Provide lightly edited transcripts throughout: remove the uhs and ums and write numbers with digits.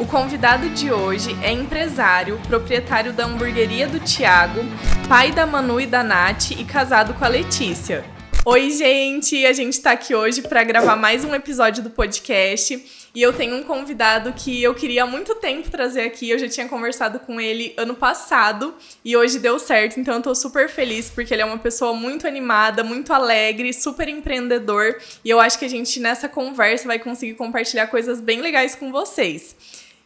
O convidado de hoje é empresário, proprietário da hamburgueria do Thiago, pai da Manu e da Nath e casado com a Letícia. Oi, gente! A gente tá aqui hoje para gravar mais um episódio do podcast e eu tenho um convidado que eu queria há muito tempo trazer aqui. Eu já tinha conversado com ele ano passado e hoje deu certo, então eu tô super feliz porque ele é uma pessoa muito animada, muito alegre, super empreendedor e eu acho que a gente nessa conversa vai conseguir compartilhar coisas bem legais com vocês.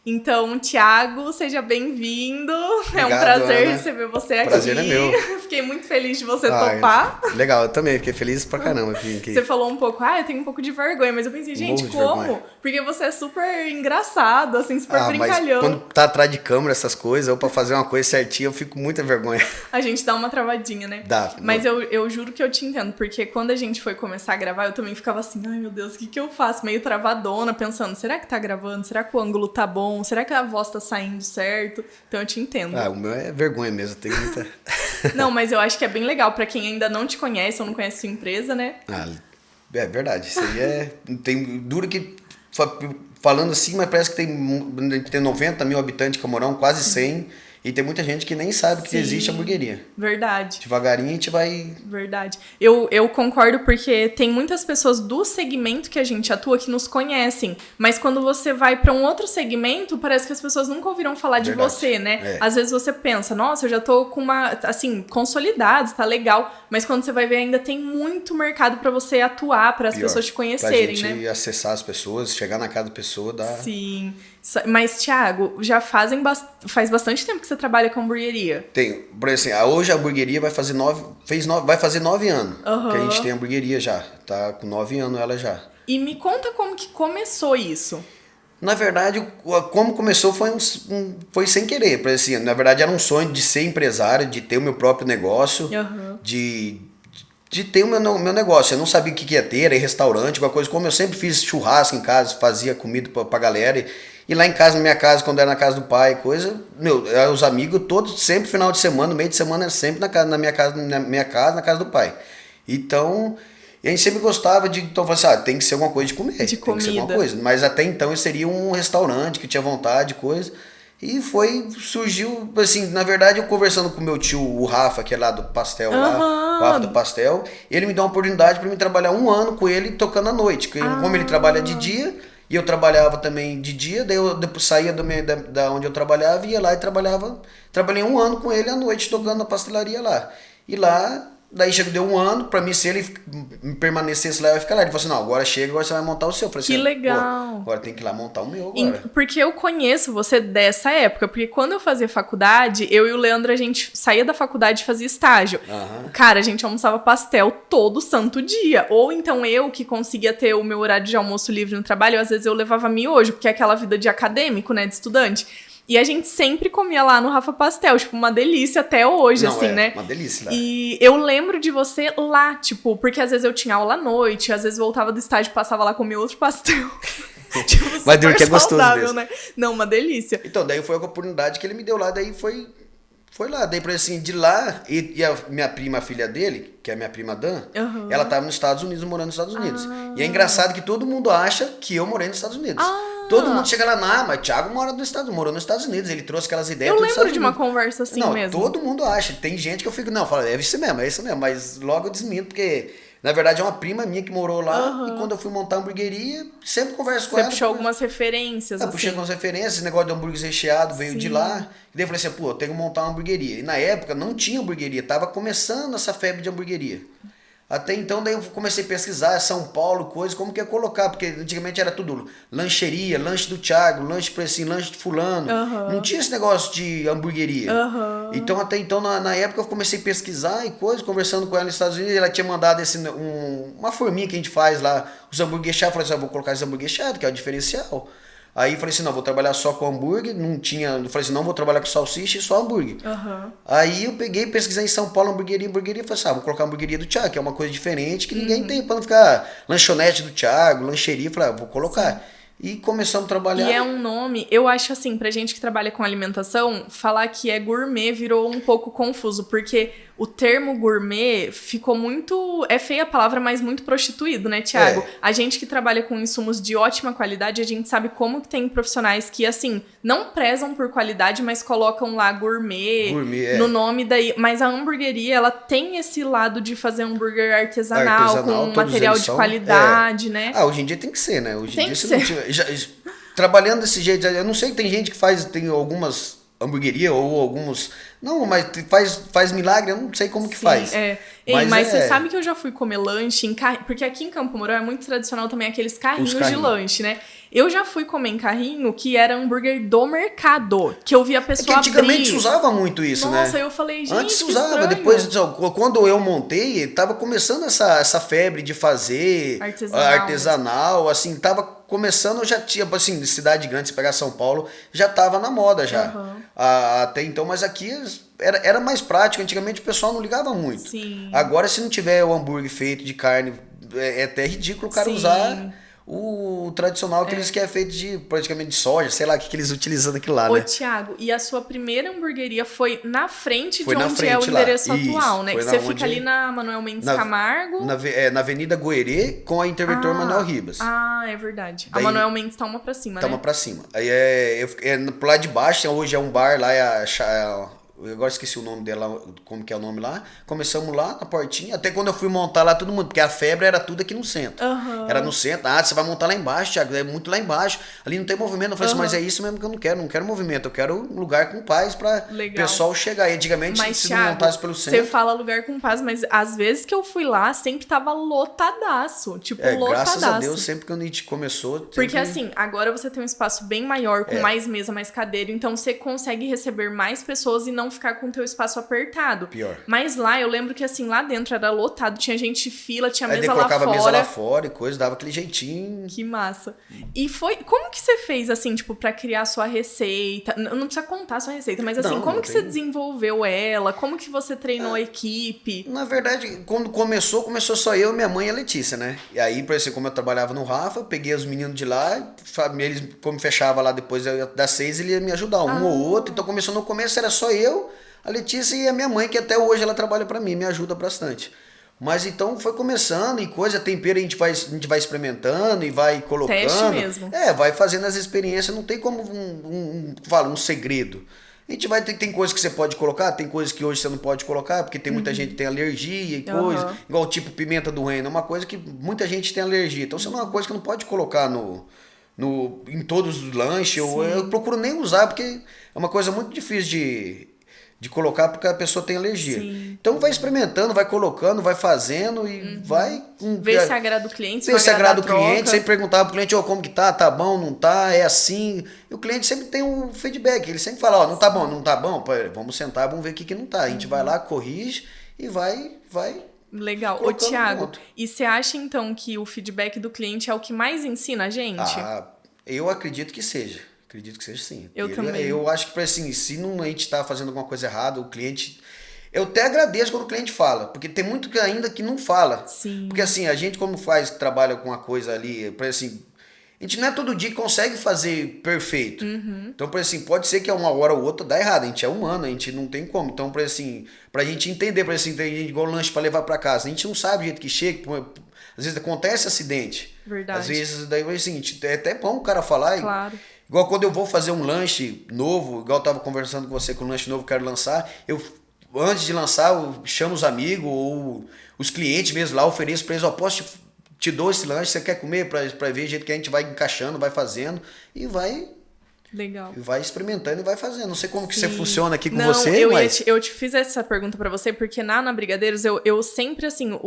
Então, Thiago, seja bem-vindo. Obrigado, é um prazer Ana. receber você aqui. Prazer é meu. Fiquei muito feliz de você topar. Legal, eu também fiquei feliz pra caramba. Você falou um pouco, eu tenho um pouco de vergonha, mas eu pensei, gente, como? Porque você é super engraçado, assim, super brincalhão. Mas quando tá atrás de câmera, essas coisas, ou pra fazer uma coisa certinha, eu fico com muita vergonha. A gente dá uma travadinha, né? Dá. Mas eu juro que eu te entendo, porque quando a gente foi começar a gravar, eu também ficava assim, ai meu Deus, o que eu faço? Meio travadona, pensando, será que tá gravando? Será que o ângulo tá bom? Será que a voz tá saindo certo? Então eu te entendo. O meu é vergonha mesmo, tem muita... Não, mas eu acho que é bem legal pra quem ainda não te conhece ou não conhece sua empresa, né? É verdade, isso aí é... Duro que... Falando assim, mas parece que tem 90 mil habitantes em Camorão, quase 100, e tem muita gente que nem sabe que existe hamburgueria. Verdade. Devagarinho a gente vai... Verdade. Eu concordo porque tem muitas pessoas do segmento que a gente atua que nos conhecem, mas quando você vai para um outro segmento, parece que as pessoas nunca ouviram falar de você, né? É. Às vezes você pensa, nossa, eu já tô com uma, assim, consolidado, tá legal, mas quando você vai ver ainda tem muito mercado para você atuar, para as pessoas te conhecerem, pra gente né? acessar as pessoas, chegar na casa da pessoa, dá... Sim. Mas, Thiago, já faz bastante tempo que você trabalha com hamburgueria. Tem, por exemplo, hoje a hamburgueria vai fazer 9 anos que a gente tem hamburgueria já. Tá com 9 anos ela já. E me conta como que começou isso. Na verdade, como começou foi sem querer. Assim, na verdade, era um sonho de ser empresário, de ter o meu próprio negócio, de ter o meu negócio. Eu não sabia o que ia ter, era restaurante, alguma coisa. Como eu sempre fiz churrasco em casa, fazia comida pra galera. E lá em casa, na minha casa, quando era na casa do pai, os amigos todos, sempre final de semana, meio de semana, era sempre na minha casa, na casa do pai. Então, a gente sempre gostava de, então, tem que ser alguma coisa de comer, de comida. Que ser alguma coisa. Mas até então, eu seria um restaurante que tinha vontade, coisa. E surgiu, assim, na verdade, eu conversando com meu tio, o Rafa, que é lá do pastel, o Rafa do pastel, ele me deu uma oportunidade para mim trabalhar 1 ano com ele tocando à noite. Como ele trabalha de dia... E eu trabalhava também de dia, daí eu depois saía da onde eu trabalhava, ia lá e trabalhava. Trabalhei 1 ano com ele à noite, tocando na pastelaria lá. E lá, daí deu 1 ano, pra mim, se ele permanecesse lá, eu ia ficar lá. Ele falou assim, não, agora chega, agora você vai montar o seu. Eu falei que assim, legal. Agora tem que ir lá montar o meu agora. Porque eu conheço você dessa época, porque quando eu fazia faculdade, eu e o Leandro, a gente saía da faculdade e fazia estágio. Cara, a gente almoçava pastel todo santo dia. Ou então eu, que conseguia ter o meu horário de almoço livre no trabalho, às vezes eu levava miojo, porque é aquela vida de acadêmico, né, de estudante. E a gente sempre comia lá no Rafa Pastel, tipo, uma delícia até hoje, né? Uma delícia lá. E eu lembro de você lá, tipo, porque às vezes eu tinha aula à noite, às vezes voltava do estágio, passava lá, comia outro pastel. Tipo, mas duro que é gostoso mesmo. Né? Não, uma delícia. Então, daí foi a oportunidade que ele me deu lá, daí foi lá. Daí, assim, de lá, e a minha prima, a filha dele, que é a minha prima Dan, ela tava nos Estados Unidos, morando nos Estados Unidos. E é engraçado que todo mundo acha que eu morei nos Estados Unidos. Todo mundo chega lá, mas o Thiago morou nos Estados Unidos, ele trouxe aquelas ideias. Eu lembro de uma conversa assim mesmo. Todo mundo acha. Tem gente que eu fico, fala, é isso mesmo, mas logo eu desminto, porque... Na verdade, é uma prima minha que morou lá, e quando eu fui montar a hamburgueria, sempre converso com ela. Você puxou algumas referências, assim. Puxei algumas referências, esse negócio de hambúrguer recheado veio de lá. E daí eu falei assim, eu tenho que montar uma hamburgueria. E na época não tinha hamburgueria, tava começando essa febre de hamburgueria. Até então, daí eu comecei a pesquisar São Paulo, coisas, como que ia colocar, porque antigamente era tudo lancheria, lanche do Thiago, lanche de fulano. Não tinha esse negócio de hamburgueria. Então, até então, na época, eu comecei a pesquisar e coisas, conversando com ela nos Estados Unidos, ela tinha mandado uma forminha que a gente faz lá, os hambúrguer recheados. Eu falei assim, vou colocar esse hambúrguer recheado, que é o diferencial. Aí eu falei assim, não, vou trabalhar só com hambúrguer, eu falei assim, não, vou trabalhar com salsicha e só hambúrguer. Aí eu peguei, pesquisei em São Paulo, hamburgueria, falei assim, vou colocar a hamburgueria do Thiago, que é uma coisa diferente, que ninguém tem, pra não ficar lanchonete do Thiago, lancheria, falei, vou colocar. E começamos a trabalhar. E é um nome, eu acho assim, pra gente que trabalha com alimentação, falar que é gourmet virou um pouco confuso, porque o termo gourmet ficou muito, é feia a palavra, mas muito prostituído, né, Thiago? A gente que trabalha com insumos de ótima qualidade, a gente sabe como que tem profissionais que, assim, não prezam por qualidade, mas colocam lá gourmet no nome daí. Mas a hamburgueria, ela tem esse lado de fazer hambúrguer artesanal com material de qualidade, né? Hoje em dia tem que ser, né? Hoje em dia, se não tiver, trabalhando desse jeito, eu não sei, tem gente que tem algumas hamburgueria ou alguns... Não, mas faz milagre, eu não sei como que faz. Mas você sabe que eu já fui comer lanche em carrinho, porque aqui em Campo Mourão é muito tradicional também aqueles carrinhos de lanche, né? Eu já fui comer em carrinho que era hambúrguer do mercado, que eu vi a pessoa abrir. Antigamente se usava muito isso, né? Nossa, eu falei, gente, antes se usava, depois, quando eu montei, tava começando essa febre de fazer artesanal, assim, tava começando, eu já tinha, assim, cidade grande, se pegar São Paulo, já tava na moda já. Até então, mas aqui era mais prático, antigamente o pessoal não ligava muito. Sim. Agora, se não tiver o hambúrguer feito de carne, é até ridículo o cara usar o tradicional que eles querem feito de praticamente de soja, sei lá o que eles utilizam aquilo lá, né? Ô, Thiago, e a sua primeira hamburgueria foi na frente de onde é o endereço atual, né? Que você fica ali na Manuel Mendes Camargo. Na Avenida Goerê com a Interventor Manuel Ribas. Ah, é verdade. Daí, a Manuel Mendes tá uma pra cima, né? Tá uma pra cima. Aí pro lado de baixo, hoje é um bar lá, eu agora esqueci o nome dela, como que é o nome lá. Começamos lá na portinha, até quando eu fui montar lá todo mundo, porque a febre era tudo aqui no centro. Era no centro, você vai montar lá embaixo, Thiago, é muito lá embaixo. Ali não tem movimento. Eu falei assim, mas é isso mesmo que eu não quero movimento, eu quero um lugar com paz pra o pessoal chegar. E antigamente, se Thiago, não montasse pelo centro... Você fala lugar com paz, mas às vezes que eu fui lá, sempre tava lotadaço, lotadaço. Graças a Deus, sempre que a gente começou... Porque assim, agora você tem um espaço bem maior, com mais mesa, mais cadeira, então você consegue receber mais pessoas e não ficar com o teu espaço apertado. Pior. Mas lá, eu lembro que assim, lá dentro era lotado, tinha gente fila, tinha mesa lá fora. Colocava a mesa lá fora e coisa, dava aquele jeitinho. Que massa. E como que você fez, assim, pra criar a sua receita? Não precisa contar a sua receita, mas assim, como que você desenvolveu ela? Como que você treinou a equipe? Na verdade, quando começou só eu, minha mãe e a Letícia, né? E aí, por exemplo, como eu trabalhava no Rafa, eu peguei os meninos de lá, eles, como fechava lá depois das 6, ele ia me ajudar, um ou outro. Então começou no começo, era só eu, a Letícia e a minha mãe, que até hoje ela trabalha pra mim, me ajuda bastante. Mas então foi começando e coisa, tempero a gente vai experimentando e vai colocando. Teste mesmo. Vai fazendo as experiências, não tem como um segredo. A gente tem coisas que você pode colocar, tem coisas que hoje você não pode colocar, porque tem muita gente que tem alergia e coisa, igual tipo pimenta do reino, é uma coisa que muita gente tem alergia. Então, isso é uma coisa que não pode colocar em todos os lanches, eu procuro nem usar, porque é uma coisa muito difícil de colocar porque a pessoa tem alergia. Sim. Então vai experimentando, vai colocando, vai fazendo e vai... Ver se agrada o cliente, se agrada o cliente, sempre perguntava pro cliente, como que tá bom, não tá, é assim. E o cliente sempre tem um feedback, ele sempre fala, não tá bom, vamos sentar, vamos ver o que não tá. A gente vai lá, corrige e vai Legal. Ô, Thiago, e você acha então que o feedback do cliente é o que mais ensina a gente? Eu acredito que seja. Acredito que seja sim. Eu também. Eu acho que assim, se não a gente tá fazendo alguma coisa errada, o cliente... Eu até agradeço quando o cliente fala, porque tem muito que ainda que não fala. Sim. Porque assim, a gente como trabalha com uma coisa ali, assim, a gente não é todo dia que consegue fazer perfeito. Então, por assim, pode ser que uma hora ou outra dá errado, a gente é humano, a gente não tem como. Então, por assim, pra gente entender, por assim, tem igual lanche pra levar pra casa, a gente não sabe o jeito que chega, às vezes acontece acidente. Verdade. Às vezes, daí assim, é até bom o cara falar. Claro. Igual quando eu vou fazer um lanche novo, igual eu tava conversando com você com um lanche novo que eu quero lançar, antes de lançar, eu chamo os amigos ou os clientes mesmo lá, ofereço pra eles, posso te dou esse lanche, você quer comer? Pra ver o jeito que a gente vai encaixando, vai fazendo e vai... Legal. E vai experimentando e vai fazendo. Não sei como que você funciona aqui com Não, você, mas... Eu te fiz essa pergunta pra você, porque na Brigadeiros, eu sempre, assim,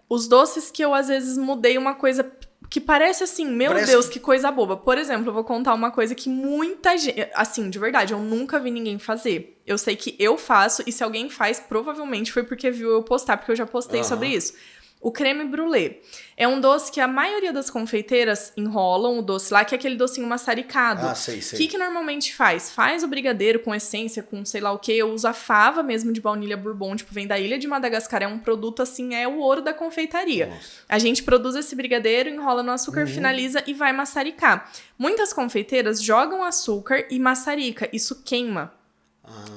os doces que eu às vezes mudei uma coisa... Que parece assim, Deus, que coisa boba. Por exemplo, eu vou contar uma coisa que muita gente... Assim, de verdade, eu nunca vi ninguém fazer. Eu sei que eu faço, e se alguém faz, provavelmente foi porque viu eu postar, porque eu já postei sobre isso. O creme brulee é um doce que a maioria das confeiteiras enrolam o doce lá, que é aquele docinho maçaricado. Ah, sei. O que normalmente faz? Faz o brigadeiro com essência, com sei lá o que. Eu uso a fava mesmo de baunilha bourbon, tipo, vem da Ilha de Madagascar. É um produto, assim, é o ouro da confeitaria. Nossa. A gente produz esse brigadeiro, enrola no açúcar, finaliza e vai maçaricar. Muitas confeiteiras jogam açúcar e maçarica. Isso queima.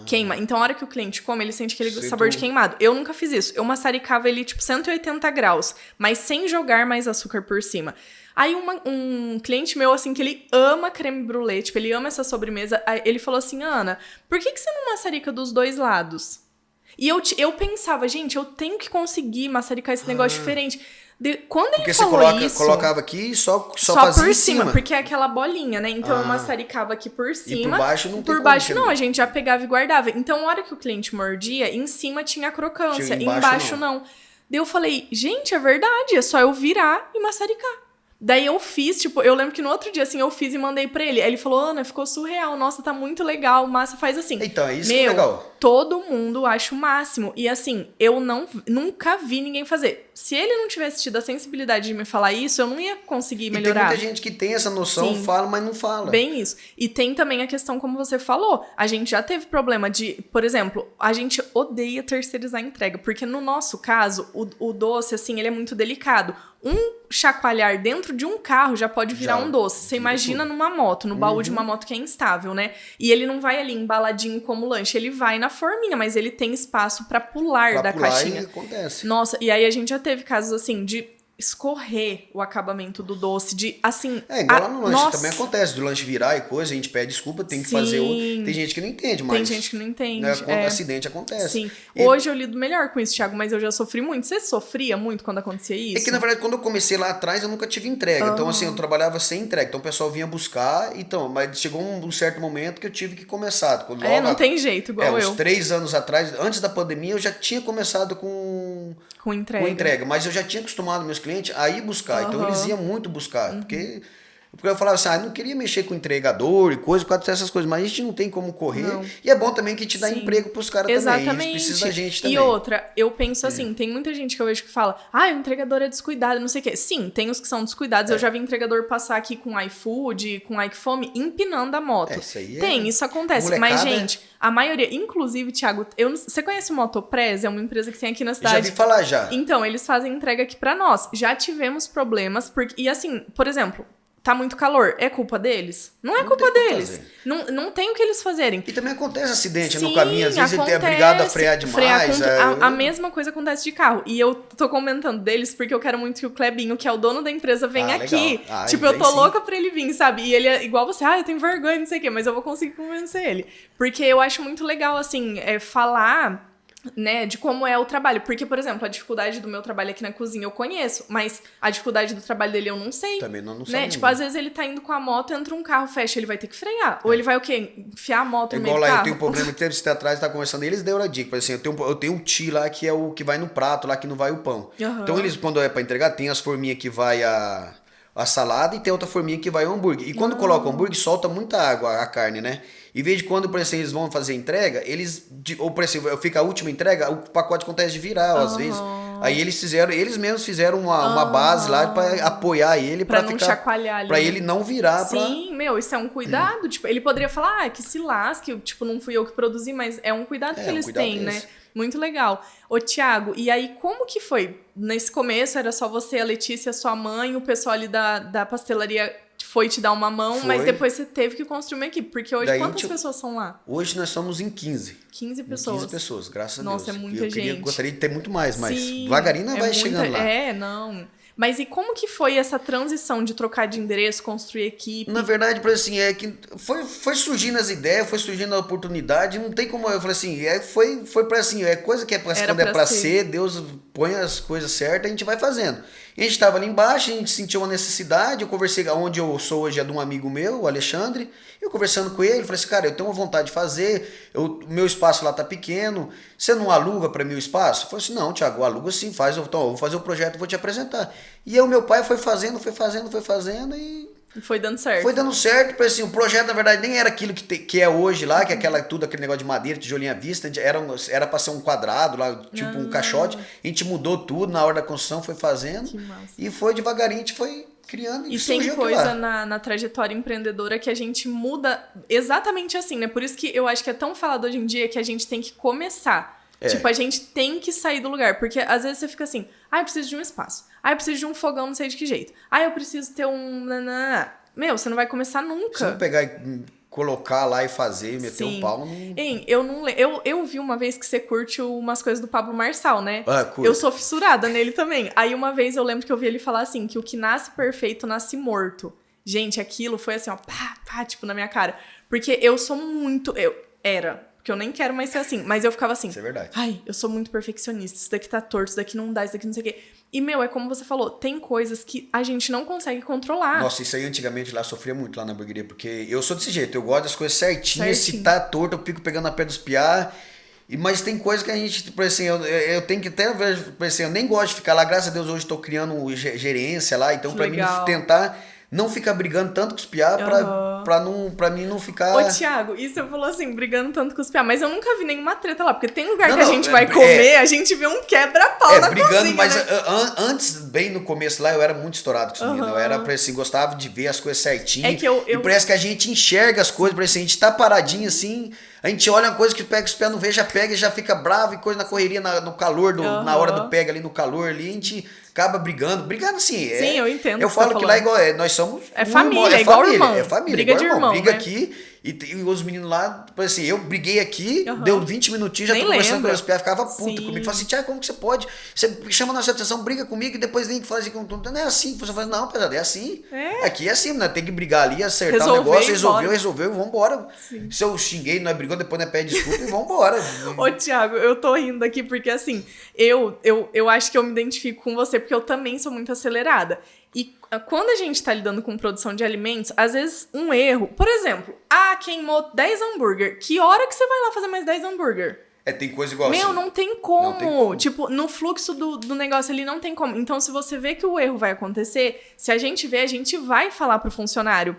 Queima. Então, a hora que o cliente come, ele sente aquele sabor de queimado. Eu nunca fiz isso. Eu maçaricava ele, tipo, 180 graus, mas sem jogar mais açúcar por cima. Aí, um cliente meu, assim, que ele ama creme brulee, tipo, ele ama essa sobremesa, ele falou assim, Ana, por que você não maçarica dos dois lados? E eu pensava, gente, eu tenho que conseguir maçaricar esse negócio diferente. Quando ele falou você isso... colocava aqui e só fazia por em cima, porque é aquela bolinha, né? Então eu maçaricava aqui por cima. E por baixo não tem Por como, baixo não, a gente já pegava e guardava. Então, a hora que o cliente mordia, em cima tinha a crocância, embaixo não. Daí eu falei, gente, é verdade, é só eu virar e maçaricar. Daí eu fiz, tipo, eu lembro que no outro dia, assim, eu fiz e mandei pra ele. Aí ele falou, Ana, ficou surreal, nossa, tá muito legal, massa, faz assim. Então, é isso que é legal. Todo mundo acha o máximo. E assim, eu nunca vi ninguém fazer. Se ele não tivesse tido a sensibilidade de me falar isso, eu não ia conseguir melhorar. E tem muita gente que tem essa noção, fala, mas não fala. Bem isso. E tem também a questão, como você falou, a gente já teve problema de, por exemplo, a gente odeia terceirizar a entrega, porque no nosso caso, o doce, assim, ele é muito delicado. Um chacoalhar dentro de um carro já pode virar um doce. Você imagina numa moto, no baú de uma moto que é instável, né? E ele não vai ali embaladinho como lanche, ele vai na forminha, mas ele tem espaço pra pular da caixinha. E acontece. Nossa, e aí a gente já teve casos assim de escorrer o acabamento do doce, de assim... Igual lá no lanche também acontece, do lanche virar e coisa, a gente pede desculpa, tem que fazer tem gente que não entende, mas... Tem gente que não entende, né, acidente acontece. Sim. Hoje eu lido melhor com isso, Thiago, mas eu já sofri muito. Você sofria muito quando acontecia isso? É que, na verdade, quando eu comecei lá atrás, eu nunca tive entrega. Então, assim, eu trabalhava sem entrega. Então, o pessoal vinha buscar, mas chegou um certo momento que eu tive que começar. Não tem jeito, igual eu. Uns 3 anos atrás, antes da pandemia, eu já tinha começado com entrega. Mas eu já tinha acostumado meus clientes a ir buscar. Então, eles iam muito buscar. Porque eu falava assim, eu não queria mexer com entregador e coisa, por causa dessas coisas, mas a gente não tem como correr. Não. E é bom também que te dá emprego pros caras também. Eles precisam da gente também. E outra, eu penso assim, tem muita gente que eu vejo que fala, o entregador é descuidado, não sei o quê. Sim, tem os que são descuidados. Eu já vi entregador passar aqui com iFood, com iFome, empinando a moto. Isso aí isso acontece. Molecada, mas, gente, a maioria, inclusive, Thiago, você conhece o Motopress? É uma empresa que tem aqui na cidade. Já vi falar já. Então, eles fazem entrega aqui pra nós. Já tivemos problemas, e assim, por exemplo... Tá muito calor. É culpa deles? Não é culpa deles. Não tem o que eles fazerem. E também acontece acidente no caminho. Às vezes ele é obrigado a frear demais. A mesma coisa acontece de carro. E eu tô comentando deles porque eu quero muito que o Clebinho, que é o dono da empresa, venha aqui. Tipo, eu tô louca pra ele vir, sabe? E ele é igual você. Eu tenho vergonha, não sei o quê. Mas eu vou conseguir convencer ele. Porque eu acho muito legal, assim, falar... né, de como é o trabalho. Porque, por exemplo, a dificuldade do meu trabalho aqui na cozinha eu conheço, mas a dificuldade do trabalho dele eu não sei. Também não sei. Né? Tipo, às vezes ele tá indo com a moto, entra um carro, fecha, ele vai ter que frear. Ou ele vai o quê? Enfiar a moto no meio do carro? Igual lá, eu tenho um problema que teve você atrás, tá conversando, eles deram a dica. Por assim, eu tenho um ti lá que é o que vai no prato, lá que não vai o pão. Então eles, quando é pra entregar, tem as forminhas que vai a salada e tem outra forminha que vai o hambúrguer. E quando coloca o hambúrguer, solta muita água a carne, né? Em vez de quando, por exemplo, eles vão fazer entrega, ou por exemplo, fica a última entrega, o pacote acontece de virar, às vezes. Aí eles mesmos fizeram uma base lá pra apoiar ele, pra não chacoalhar ali. Pra ele não virar. Sim, isso é um cuidado. Tipo, ele poderia falar, que se lasque, tipo, não fui eu que produzi, mas é um cuidado que eles têm, né? Muito legal. Ô, Thiago, e aí como que foi? Nesse começo era só você, a Letícia, sua mãe, o pessoal ali da pastelaria foi te dar uma mão, mas depois você teve que construir uma equipe. Porque hoje, quantas pessoas são lá? Hoje nós somos em 15. 15 pessoas. 15 pessoas, graças a Deus. Nossa, é muita gente. Eu gostaria de ter muito mais, mas devagarinho vai chegando lá. Não... Mas e como que foi essa transição de trocar de endereço, construir equipe? Na verdade, assim, que foi surgindo as ideias, foi surgindo a oportunidade, não tem como, eu falei assim, foi pra assim, coisa que quando é pra ser, Deus põe as coisas certas, a gente vai fazendo. E a gente estava ali embaixo, a gente sentiu uma necessidade, eu conversei, onde eu sou hoje é de um amigo meu, o Alexandre, eu conversando com ele, falei assim, cara, eu tenho uma vontade de fazer, meu espaço lá tá pequeno, você não aluga para mim o espaço? Eu falei assim, não, Thiago, aluga sim, eu vou fazer o projeto, vou te apresentar. E aí o meu pai foi fazendo, e E foi dando certo. Foi dando certo, porque assim, o projeto na verdade nem era aquilo que é hoje lá, que é tudo aquele negócio de madeira, tijolinho à vista, era pra ser um quadrado lá, tipo um caixote, a gente mudou tudo na hora da construção, foi fazendo, Que massa. e foi devagarinho, a gente foi criando E surgiu tem aquilo coisa lá. na trajetória empreendedora que a gente muda exatamente assim, né? Por isso que eu acho que é tão falado hoje em dia que a gente tem que começar. Tipo, a gente tem que sair do lugar. Porque às vezes você fica assim, eu preciso de um espaço. Eu preciso de um fogão, não sei de que jeito. Eu preciso ter um... Meu, você não vai começar nunca. Se não pegar e colocar lá e fazer, meter o pau, não... Hein, eu vi uma vez que você curte umas coisas do Pablo Marçal, né? Curto. Eu sou fissurada nele também. Aí uma vez eu lembro que eu vi ele falar assim, que o que nasce perfeito nasce morto. Gente, aquilo foi assim, ó, pá, tipo, na minha cara. Porque eu sou muito... Porque eu nem quero mais ser assim. Mas eu ficava assim... Isso é verdade. Eu sou muito perfeccionista. Isso daqui tá torto, isso daqui não dá, isso daqui não sei o quê. E, meu, é como você falou, tem coisas que a gente não consegue controlar. Nossa, isso aí antigamente lá sofria muito lá na hamburgueria, porque eu sou desse jeito, eu gosto das coisas certinhas, se tá torto, eu fico pegando a pé dos piá. Mas tem coisa que a gente, por assim, eu tenho que até ver, por assim, eu nem gosto de ficar lá, graças a Deus hoje estou criando gerência lá, então pra mim tentar não ficar brigando tanto com os piá pra mim não ficar... Ô, Thiago, e você falou assim, brigando tanto com os piá, mas eu nunca vi nenhuma treta lá, porque tem lugar que a gente vai comer, a gente vê um quebra-pau na brigando, cozinha, mas né? Antes, bem no começo lá, eu era muito estourado com os meninos, eu era, assim, gostava de ver as coisas certinho, e parece que a gente enxerga as coisas, parece que a gente tá paradinho assim, a gente olha uma coisa que pega os pés não vê, já pega e já fica bravo, e coisa na correria, no calor, na hora do pega ali, no calor ali, a gente acaba brigando assim. Sim, eu entendo. Eu falo que lá é igual, nós somos... É família, igual irmão. É família, briga de irmão, briga né? aqui, e os meninos lá, assim, eu briguei aqui, deu 20 minutinhos, já tô conversando com meus pés, ficava puto comigo. Falei assim, Thiago, como que você pode? Você chama a nossa atenção, briga comigo e depois vem e fala assim, não é assim. Você fala, não, pesado, é assim. Aqui é assim, né? Tem que brigar ali, acertar o negócio, resolveu e vambora. Se eu xinguei, nós brigou, depois nós pede desculpa e vambora. Ô, Thiago, eu tô rindo aqui porque, assim, eu acho que eu me identifico com você, porque eu também sou muito acelerada. E quando a gente tá lidando com produção de alimentos, às vezes um erro... Por exemplo, queimou 10 hambúrguer. Que hora que você vai lá fazer mais 10 hambúrguer? Tem coisa igual assim. Não tem como. Não tem como. Tipo, no fluxo do negócio ali não tem como. Então, se você vê que o erro vai acontecer, se a gente vê, a gente vai falar pro funcionário.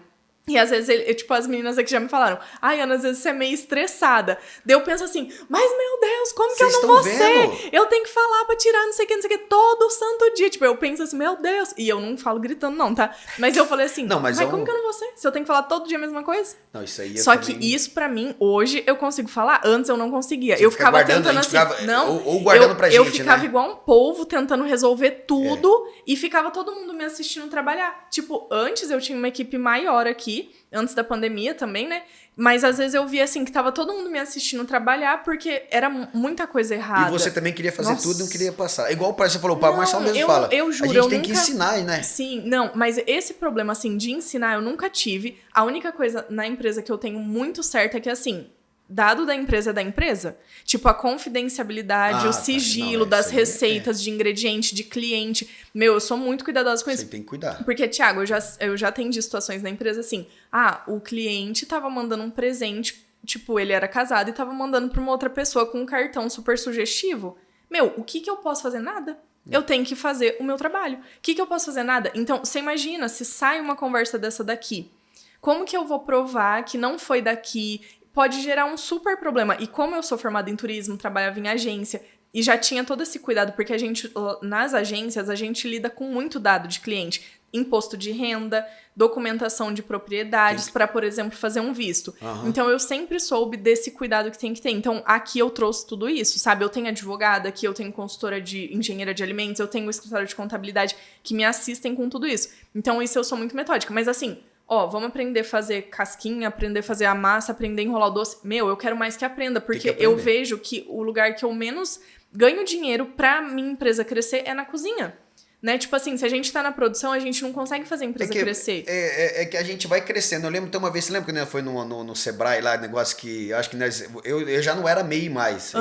E às vezes, tipo, as meninas aqui já me falaram, Ana, às vezes você é meio estressada. Daí eu penso assim, mas meu Deus, como que eu não vou ser? Eu tenho que falar pra tirar não sei o que, todo santo dia. Tipo, eu penso assim, meu Deus. E eu não falo gritando não, tá? Mas eu falei assim, mas como que eu não vou ser? Se eu tenho que falar todo dia a mesma coisa? Não, isso aí Só que isso pra mim, hoje, eu consigo falar. Antes eu não conseguia. Eu ficava tentando assim, ou guardando pra gente, eu ficava igual um polvo tentando resolver tudo e ficava todo mundo me assistindo trabalhar. Tipo, antes eu tinha uma equipe maior aqui, antes da pandemia também, né? Mas às vezes eu via assim que tava todo mundo me assistindo trabalhar porque era muita coisa errada. E você também queria fazer tudo e não queria passar. Igual você falou, o Pablo Marçal mesmo fala. Eu juro, a gente tem que ensinar, né? Sim, não, mas esse problema assim de ensinar eu nunca tive. A única coisa na empresa que eu tenho muito certo é que assim, dado da empresa é da empresa. Tipo, a confidencialidade, o sigilo das receitas de ingrediente, de cliente. Meu, eu sou muito cuidadosa com isso. Você tem que cuidar. Porque, Thiago, eu já atendi situações na empresa assim. O cliente tava mandando um presente, tipo, ele era casado e tava mandando pra uma outra pessoa com um cartão super sugestivo. Meu, o que eu posso fazer? Nada. Eu tenho que fazer o meu trabalho. O que eu posso fazer? Nada. Então, você imagina se sai uma conversa dessa daqui. Como que eu vou provar que não foi daqui? Pode gerar um super problema. E como eu sou formada em turismo, trabalhava em agência e já tinha todo esse cuidado, porque a gente, nas agências, a gente lida com muito dado de cliente. Imposto de renda, documentação de propriedades, para, por exemplo, fazer um visto. Então, eu sempre soube desse cuidado que tem que ter. Então, aqui eu trouxe tudo isso, sabe? Eu tenho advogada, aqui eu tenho consultora de engenheira de alimentos, eu tenho um escritório de contabilidade que me assistem com tudo isso. Então, isso eu sou muito metódica. Mas, assim, vamos aprender a fazer casquinha, aprender a fazer a massa, aprender a enrolar o doce. Meu, eu quero mais que aprenda, porque eu vejo que o lugar que eu menos ganho dinheiro pra minha empresa crescer é na cozinha. Né? Tipo assim, se a gente tá na produção, a gente não consegue fazer a empresa crescer. É que a gente vai crescendo. Eu lembro até uma vez, você lembra quando foi no Sebrae lá, negócio que, acho que eu já não era MEI mais.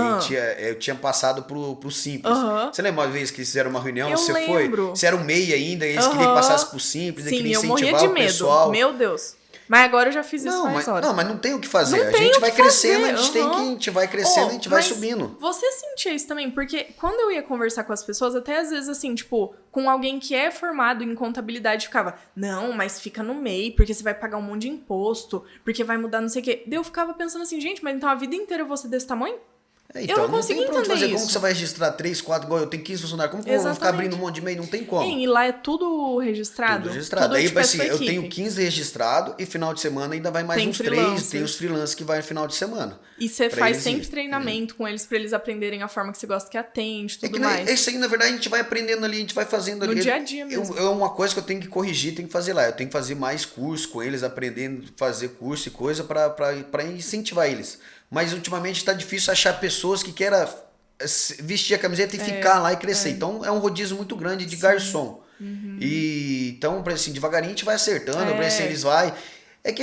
Eu tinha passado pro Simples. Você lembra uma vez que fizeram uma reunião? Eu lembro. Você era um MEI ainda, e eles queriam que passasse pro Simples, Sim, queriam eu morria incentivar de o medo. pessoal. Meu Deus. Mas agora eu já fiz isso Não, faz horas. mas não tem o que fazer. Não A tem gente o vai que crescendo, fazer, a gente tem que. A gente vai crescendo, a gente vai subindo. Você sentia isso também? Porque quando eu ia conversar com as pessoas, até às vezes assim, tipo, com alguém que é formado em contabilidade, ficava, não, mas fica no MEI, porque você vai pagar um monte de imposto, porque vai mudar não sei o quê. Daí eu ficava pensando assim, gente, mas então a vida inteira eu vou ser desse tamanho? Então, eu não consegui tem pra onde entender fazer. isso. Como que você vai registrar 3, 4, igual eu tenho 15 funcionários? Como que eu vou ficar abrindo um monte de e-mail? Não tem como. E lá é tudo registrado? Tudo registrado. Tudo, Aí, tipo, assim, é sua eu equipe. tenho 15 registrados e final de semana ainda vai mais Tem uns freelancer. 3. Tem os freelancers que vai no final de semana. E você pra faz eles sempre ir. treinamento com eles pra eles aprenderem a forma que você gosta que atende, É tudo que mais. isso aí, na verdade, a gente vai aprendendo ali, a gente vai fazendo ali. No dia a dia mesmo. É uma coisa que eu tenho que corrigir, tenho que fazer lá. Eu tenho que fazer mais curso com eles, aprendendo, fazer curso e coisa pra incentivar eles. Mas ultimamente tá difícil achar pessoas que queiram vestir a camiseta e ficar lá e crescer. Então é um rodízio muito grande de garçom. E então, assim, devagarinho a gente vai acertando, assim, eles vai. É que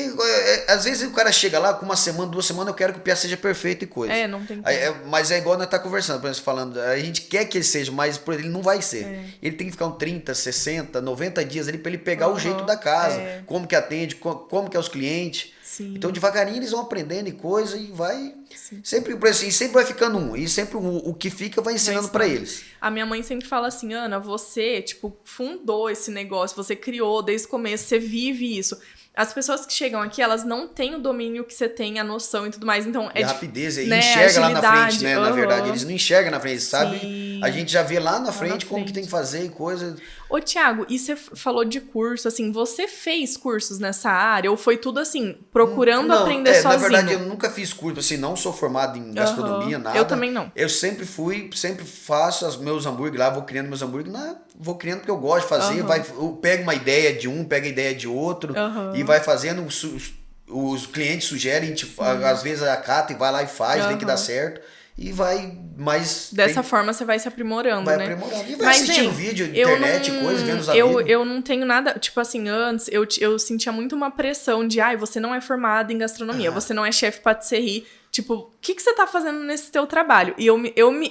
às vezes o cara chega lá com uma semana, 2 semanas, eu quero que o piá seja perfeito e coisa. Não tem como. Mas é igual nós tá conversando, por exemplo, falando, a gente quer que ele seja, mas por ele não vai ser. Ele tem que ficar uns 30, 60, 90 dias ali pra ele pegar o jeito da casa, como que atende, como que é os clientes. Sim. Então devagarinho eles vão aprendendo e coisa e vai sempre assim, sempre vai ficando um e sempre o que fica vai ensinando pra eles. A minha mãe sempre fala assim, Ana, você, tipo, fundou esse negócio, você criou desde o começo, você vive isso. As pessoas que chegam aqui, elas não têm o domínio que você tem, a noção e tudo mais. Então, e a rapidez, né, enxerga lá na agilidade, frente, né? Na verdade, eles não enxergam na frente, sabe? A gente já vê lá na frente como que tem que fazer e coisa. Ô, Thiago, e você falou de curso, assim, você fez cursos nessa área? Ou foi tudo assim, procurando aprender sozinho? Na verdade, eu nunca fiz curso, assim, não sou formado em gastronomia, nada. Eu também não. Eu sempre faço os meus hambúrgueres lá, vou criando meus hambúrgueres, vou criando porque eu gosto de fazer, eu pego uma ideia de um, pego a ideia de outro, e vai fazendo, os clientes sugerem, tipo, às vezes acata e vai lá e faz, vê que dá certo. E vai mais... Dessa forma você vai se aprimorando, vai né? aprimorando. E vai assistindo vídeo, internet, coisa, vendo os amigos. amigos. Eu não tenho nada... Tipo assim, antes eu sentia muito uma pressão de... você não é formado em gastronomia, você não é chefe patisserie. Tipo, o que você tá fazendo nesse teu trabalho? E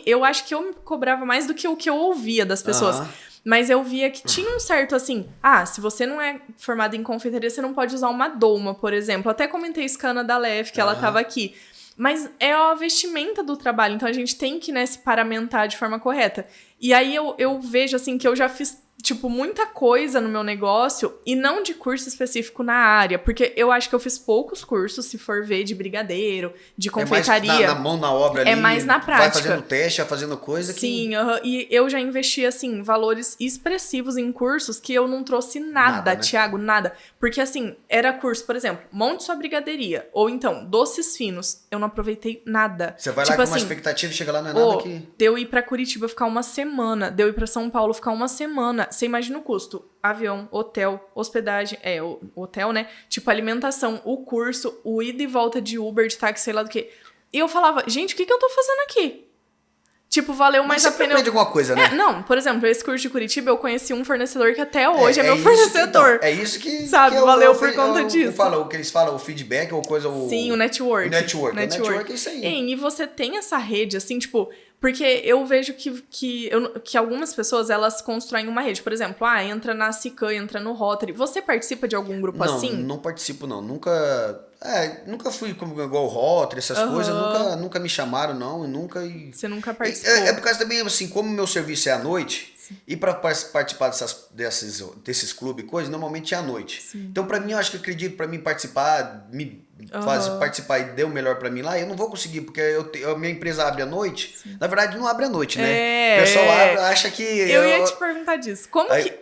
eu acho que eu me cobrava mais do que o que eu ouvia das pessoas. Mas eu via que tinha um certo, assim... se você não é formado em confeitaria, você não pode usar uma doma, por exemplo. Até comentei isso com a Ana da Lef, que ela tava aqui. Mas é a vestimenta do trabalho, então a gente tem que, né, se paramentar de forma correta. E aí eu vejo, assim, que eu já fiz, tipo, muita coisa no meu negócio e não de curso específico na área, porque eu acho que eu fiz poucos cursos, se for ver, de brigadeiro, de confeitaria. É mais na mão, na obra ali. É mais na prática. Vai fazendo teste, vai fazendo coisa. Sim, e eu já investi, assim, valores expressivos em cursos que eu não trouxe nada, né? Thiago, nada. Porque, assim, era curso, por exemplo, monte sua brigadeiria, ou então, doces finos. Eu não aproveitei nada. Você vai lá com uma expectativa e chega lá, não é nada que... Deu ir pra Curitiba ficar uma semana, deu ir pra São Paulo ficar uma semana. Você imagina o custo? Avião, hotel, hospedagem, o hotel, né? Tipo, alimentação, o curso, o ida e volta de Uber, de táxi, sei lá do que. E eu falava, gente, o que eu tô fazendo aqui? Tipo, valeu mais a pena... Você aprende alguma coisa, né? Não, por exemplo, esse curso de Curitiba, eu conheci um fornecedor que até hoje é meu fornecedor. Então, é isso que... Sabe, que valeu por conta disso. O que eles falam, o feedback ou coisa... Sim, o network. O network é isso aí. E você tem essa rede, assim, tipo... Porque eu vejo que algumas pessoas, elas constroem uma rede. Por exemplo, entra na Sican, entra no Rotary. Você participa de algum grupo assim? Não participo, não. Nunca fui como igual o Rotary, essas coisas. Nunca me chamaram, não. Você nunca participou? É por causa também, assim, como meu serviço é à noite... E para participar desses clubes e coisas, normalmente é à noite. Sim. Então, para mim, eu acho que acredito, para mim participar, participar e deu o melhor para mim lá, eu não vou conseguir, porque a minha empresa abre à noite. Sim. Na verdade, não abre à noite, né? O pessoal acha que... Eu ia te perguntar disso. Como que...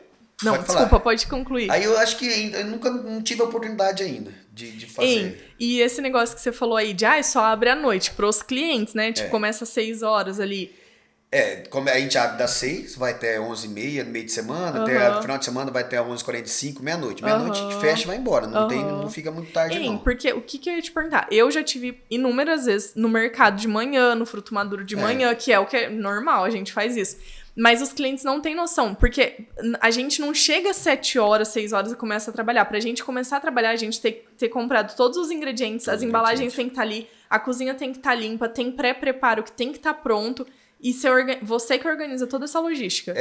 Não, desculpa, pode concluir. Aí eu acho que eu nunca não tive a oportunidade ainda de fazer. E esse negócio que você falou aí de só abre à noite pros clientes, né? Tipo, começa às 6 horas ali. Como a gente abre das 6, vai até 11h30 no meio de semana, até no final de semana vai até 11h45, meia-noite. Meia-noite a gente fecha e vai embora, não fica muito tarde não. Porque o que eu ia te perguntar? Eu já tive inúmeras vezes no mercado de manhã, no fruto maduro de manhã, que é o que é normal, a gente faz isso. Mas os clientes não têm noção, porque a gente não chega às 7 horas, 6 horas e começa a trabalhar. Pra gente começar a trabalhar, a gente tem que ter comprado todos os ingredientes, as embalagens têm que estar ali, a cozinha tem que estar limpa, tem pré-preparo que tem que estar pronto. E você que organiza toda essa logística.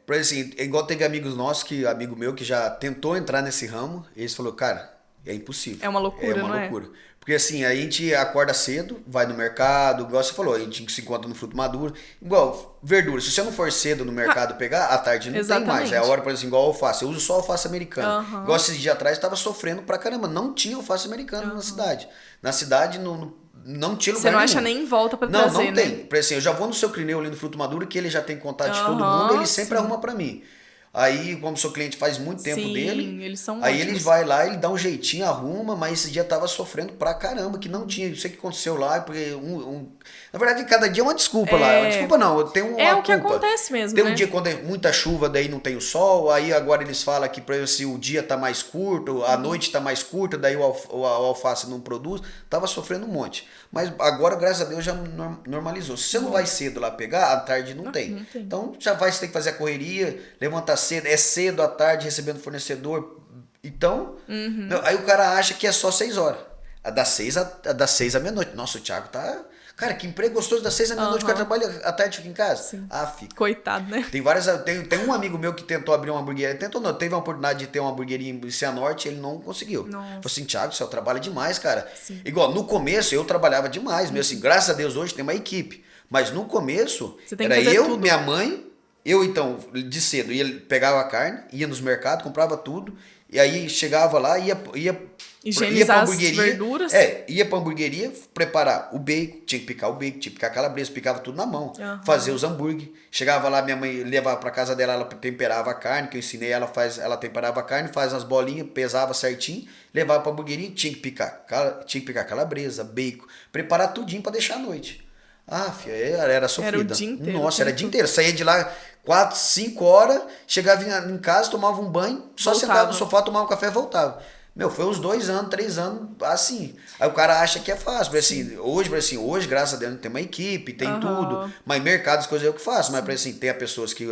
Por assim, igual teve amigos nossos, amigo meu que já tentou entrar nesse ramo, e eles falaram, cara, É impossível. É uma loucura, não é? loucura. Porque assim, a gente acorda cedo, vai no mercado, igual você falou, a gente se encontra no fruto maduro. Igual verdura, se você não for cedo no mercado pegar, à tarde não tem mais. É a hora, por exemplo, igual alface. Eu uso só alface americana. Igual esses dias atrás, estava sofrendo pra caramba. Não tinha alface americana na cidade. Na cidade, não tinha lugar Você não nenhum. acha nem volta pra trazer, Não né? tem. Por assim, eu já vou no seu Crineu ali no fruto maduro, que ele já tem contato de todo mundo, ele sempre arruma pra mim. Aí, como o seu cliente faz muito tempo dele, eles são aí ótimos. ele vai lá, ele dá um jeitinho, arruma, mas esse dia tava sofrendo pra caramba, que não tinha. Não sei o que aconteceu lá, porque na verdade, cada dia é uma desculpa lá. Uma desculpa não, tem uma É o que culpa. acontece mesmo, Tem né? um dia quando é muita chuva, daí não tem o sol, aí agora eles falam que, por exemplo, se o dia tá mais curto, a noite tá mais curta, daí o alface não produz, tava sofrendo um monte. Mas agora, graças a Deus, já normalizou. Se você não vai cedo lá pegar, à tarde não tem. Então, já vai, você tem que fazer a correria, levantar cedo, é cedo à tarde, recebendo fornecedor. Então, aí o cara acha que é só 6 horas. Das 6 à meia-noite. Nossa, o Thiago tá... Cara, que emprego gostoso, das 6 à meia-noite, o cara trabalha à tarde e fica em casa. Sim. Fica. Coitado, né? Tem um amigo meu que tentou abrir uma hamburgueria. Tentou não, teve a oportunidade de ter uma hamburgueria em Cianorte, ele não conseguiu. Falei assim, Thiago, você trabalha demais, cara. Sim. Igual, no começo eu trabalhava demais, mesmo assim, graças a Deus hoje tem uma equipe. Mas no começo, era eu, minha mãe, eu então, de cedo, pegava a carne, ia nos mercados, comprava tudo, e aí chegava lá, ia higienizar pra hamburgueria, as verduras. ia pra hamburgueria, preparar o bacon, tinha que picar o bacon, tinha que picar a calabresa, picava tudo na mão, fazer os hambúrguer. Chegava lá, minha mãe levava pra casa dela, ela temperava a carne, que eu ensinei, ela temperava a carne, faz as bolinhas, pesava certinho, levava pra hamburgueria, tinha que picar calabresa, bacon, preparar tudinho pra deixar à noite. Filha, era sofrida. Era o dia inteiro. Nossa, era o dia inteiro. Saía de lá 4, 5 horas, chegava em casa, tomava um banho, só sentava no sofá, tomava um café e voltava. Meu, foi uns 2 anos, 3 anos, assim. Aí o cara acha que é fácil. Hoje, graças a Deus, tem uma equipe, tem tudo. Mas mercado, as coisas eu que faço. Mas, assim, tem as pessoas que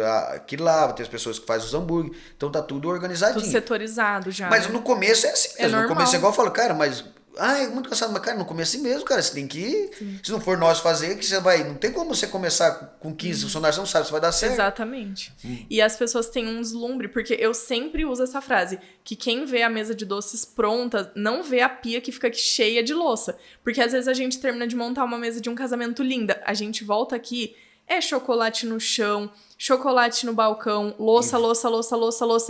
lavam, tem as pessoas que fazem os hambúrguer. Então tá tudo organizadinho. Tudo setorizado já. Mas no começo é assim mesmo. No começo é igual eu falo, cara, mas... é muito cansado, mas cara, no começo mesmo, cara, você tem que ir. Sim. Se não for nós fazer, que você vai. Não tem como você começar com 15 funcionários, você não sabe se vai dar certo. Exatamente. E as pessoas têm um deslumbre, porque eu sempre uso essa frase, que quem vê a mesa de doces pronta, não vê a pia que fica aqui cheia de louça. Porque às vezes a gente termina de montar uma mesa de um casamento linda, a gente volta aqui, é chocolate no chão, chocolate no balcão, louça,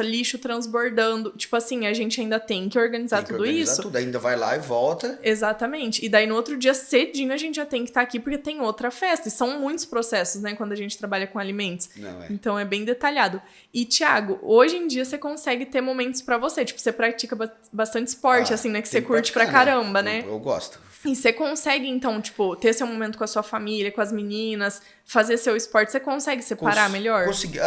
lixo transbordando. Tipo assim, a gente ainda tem que organizar tudo isso. Tudo, ainda vai lá e volta. Exatamente. E daí no outro dia, cedinho, a gente já tem que estar aqui porque tem outra festa. E são muitos processos, né, quando a gente trabalha com alimentos. Então é bem detalhado. E, Thiago, hoje em dia você consegue ter momentos pra você. Tipo, você pratica bastante esporte, assim, né, que você curte pra caramba, né? Eu gosto. E você consegue, então, tipo, ter seu momento com a sua família, com as meninas, fazer seu esporte, você consegue separar melhor? Consegui.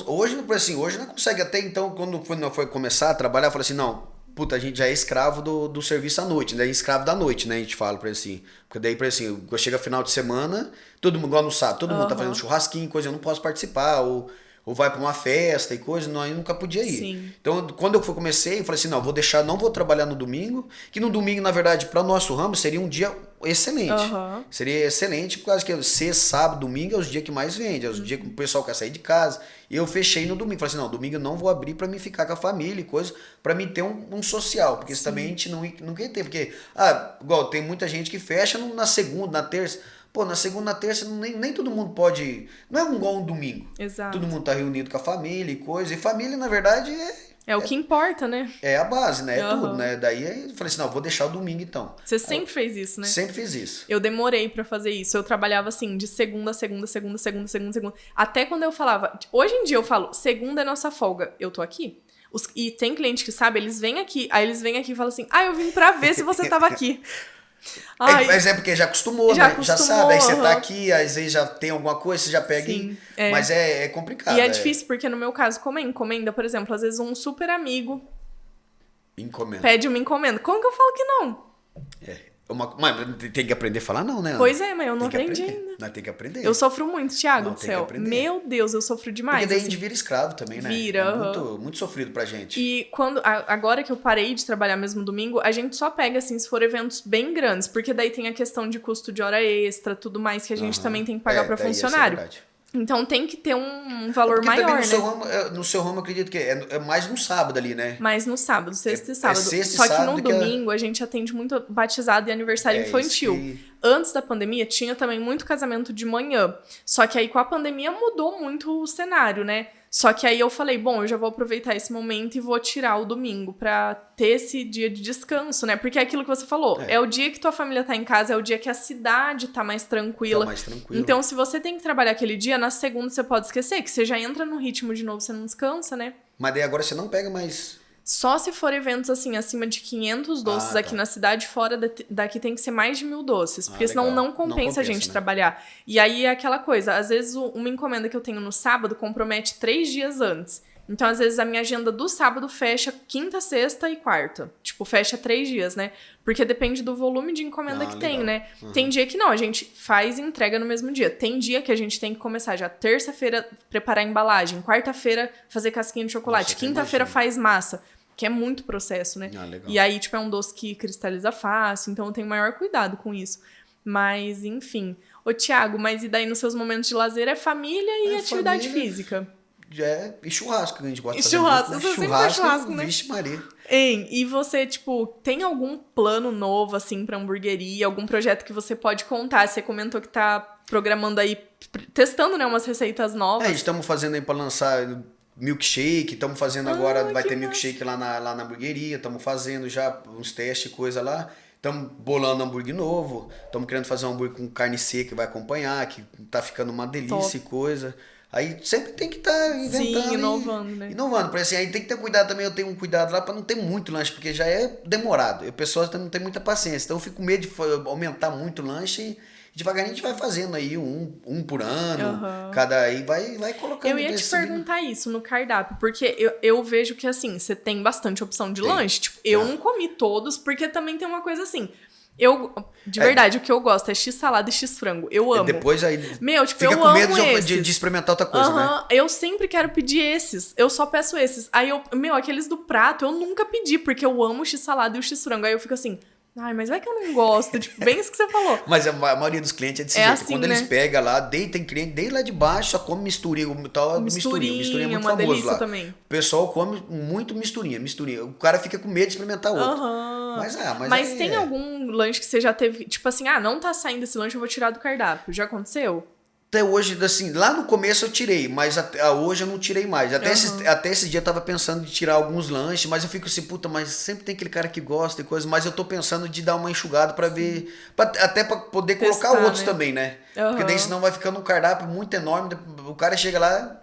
Hoje não consegue. Até então, quando foi começar a trabalhar, eu falei assim, não, puta, a gente já é escravo do serviço à noite, né? Escravo da noite, né? A gente fala pra assim. Porque daí, assim, chega final de semana, todo mundo, igual no sábado, todo mundo tá fazendo churrasquinho, coisa, eu não posso participar, ou vai pra uma festa e coisa, não, eu nunca podia ir. Sim. Então, quando eu comecei, eu falei assim, não vou trabalhar no domingo, que no domingo, na verdade, para o nosso ramo, seria um dia excelente. Seria excelente, por causa que sexta, sábado, domingo é os dias que mais vende, é os dias que o pessoal quer sair de casa. E eu fechei no domingo, falei assim, não, domingo eu não vou abrir para mim ficar com a família e coisa, para mim ter um social, porque isso também a gente não quer ter, porque, igual, tem muita gente que fecha na segunda, na terça. Pô, na segunda, na terça, nem todo mundo pode... Não é igual um domingo. Exato. Todo mundo tá reunido com a família e coisa. E família, na verdade, é o que importa, né? É a base, né? É tudo, né? Daí eu falei assim, não, vou deixar o domingo então. Você sempre fez isso, né? Sempre fiz isso. Eu demorei pra fazer isso. Eu trabalhava assim, de segunda. Até quando eu falava... Hoje em dia eu falo, segunda é nossa folga. Eu tô aqui. E tem cliente que sabe, eles vêm aqui. Aí eles vêm aqui e falam assim, eu vim pra ver se você tava aqui. Mas é porque já acostumou, né? Já sabe, aí você tá aqui, às vezes já tem alguma coisa, você já pega Mas é complicado. E é difícil, porque no meu caso, como é encomenda, por exemplo, às vezes um super amigo pede uma encomenda. Como que eu falo que não? Mas tem que aprender a falar não, né, Ana? Pois é, mas eu não aprendi ainda. Nós tem que aprender. Eu sofro muito, Thiago do céu. Meu Deus, eu sofro demais. Porque daí a gente vira escravo também, né? Vira. É muito sofrido pra gente. E agora que eu parei de trabalhar mesmo domingo, a gente só pega, assim, se for eventos bem grandes. Porque daí tem a questão de custo de hora extra, tudo mais que a gente também tem que pagar pra funcionário. Então tem que ter um valor Porque maior, também no né? seu ramo, no seu ramo, eu acredito que é mais no sábado ali, né? Mas no sábado, sexta e sábado. sexta e Só que sábado no que domingo a gente atende muito batizado e aniversário É isso infantil. que- Antes da pandemia tinha também muito casamento de manhã. Só que aí com a pandemia mudou muito o cenário, né? Só que aí eu falei, bom, eu já vou aproveitar esse momento e vou tirar o domingo pra ter esse dia de descanso, né? Porque é aquilo que você falou, é o dia que tua família tá em casa, é o dia que a cidade tá mais tranquila. Tá mais tranquilo. Então, se você tem que trabalhar aquele dia, na segunda você pode esquecer, que você já entra no ritmo de novo, você não descansa, né? Mas daí agora você não pega mais... Só se for eventos, assim, acima de 500 doces aqui tá. na cidade, fora daqui tem que ser mais de 1.000 doces. Porque senão legal. não Não compensa a gente né? trabalhar. E aí é aquela coisa, às vezes uma encomenda que eu tenho no sábado compromete 3 dias antes. Então, às vezes, a minha agenda do sábado fecha quinta, sexta e quarta. Tipo, fecha 3 dias, né? Porque depende do volume de encomenda que tem, legal. né? Tem dia que não, a gente faz e entrega no mesmo dia. Tem dia que a gente tem que começar já terça-feira preparar a embalagem, quarta-feira fazer casquinha de chocolate, Nossa, eu quinta-feira imagino. faz massa. Que é muito processo, né? Legal. E aí, tipo, é um doce que cristaliza fácil, então eu tenho maior cuidado com isso. Mas, enfim. Ô, Thiago, mas e daí nos seus momentos de lazer é família e atividade família. física? E churrasco, que a gente gosta E de fazer churrasco, muito, você sempre faz churrasco, né? Vixe Maria. Hein, e você, tipo, tem algum plano novo, assim, pra hamburgueria? Algum projeto que você pode contar? Você comentou que tá programando aí, testando, né, umas receitas novas. Estamos fazendo aí pra lançar milkshake, estamos fazendo agora, vai que ter massa. milkshake lá na hamburgueria, estamos fazendo já uns testes, coisa lá. Estamos bolando hambúrguer novo, estamos querendo fazer um hambúrguer com carne seca que vai acompanhar, que tá ficando uma delícia e coisa. Aí sempre tem que estar inventando. Sim, inovando, né? Inovando, por assim, aí tem que ter cuidado também, eu tenho um cuidado lá para não ter muito lanche, porque já é demorado. E o pessoal não tem muita paciência. Então eu fico com medo de aumentar muito o lanche e devagarinho a gente vai fazendo aí um por ano, cada aí vai colocando. Eu ia te perguntar isso no cardápio, porque eu vejo que, assim, você tem bastante opção de lanche. Tipo, eu não comi todos, porque também tem uma coisa assim... De verdade, o que eu gosto é x-salada e x-frango. Eu amo. Depois aí Meu, tipo, fica eu com amo medo esses. de experimentar outra coisa, né? Eu sempre quero pedir esses. Eu só peço esses. Aí aqueles do prato eu nunca pedi, porque eu amo o x-salada e o x-frango. Aí eu fico assim, ai, mas vai que eu não gosto. Tipo, bem isso que você falou. Mas a maioria dos clientes é desse É jeito. assim, Quando né? eles pegam lá, tem cliente desde lá de baixo, só come misturinha. Misturinha é muito uma famoso delícia lá. também. O pessoal come muito misturinha. O cara fica com medo de experimentar outro. Mas tem algum lanche que você já teve, tipo assim, não tá saindo esse lanche, eu vou tirar do cardápio. Já aconteceu? Até hoje, assim, lá no começo eu tirei, mas hoje eu não tirei mais. Até esse dia eu tava pensando de tirar alguns lanches, mas eu fico assim, puta, mas sempre tem aquele cara que gosta e coisa, mas eu tô pensando de dar uma enxugada pra ver, até pra poder colocar outros, né? Também, né? Porque daí senão vai ficando um cardápio muito enorme, o cara chega lá...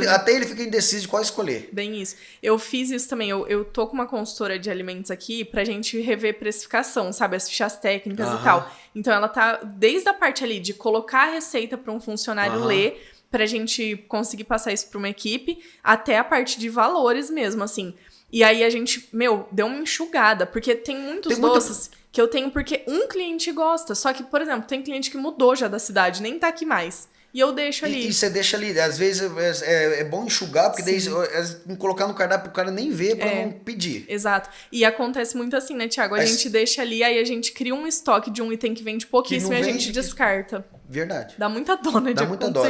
Até ele fica indeciso de qual escolher. Bem isso. Eu fiz isso também. Eu tô com uma consultora de alimentos aqui pra gente rever precificação, sabe? As fichas técnicas e tal. Então ela tá desde a parte ali de colocar a receita pra um funcionário ler, pra gente conseguir passar isso pra uma equipe, até a parte de valores mesmo, assim. E aí a gente, deu uma enxugada, porque tem muitos doces que eu tenho porque um cliente gosta. Só que, por exemplo, tem cliente que mudou já da cidade, nem tá aqui mais. E eu deixo ali. E você deixa ali. Às vezes é bom enxugar, porque daí colocar no cardápio o cara nem vê pra não pedir. Exato. E acontece muito assim, né, Thiago? A gente deixa ali, aí a gente cria um estoque de um item que vende pouquíssimo e a gente descarta. Verdade. Dá muita dó, né? Dá muita dó.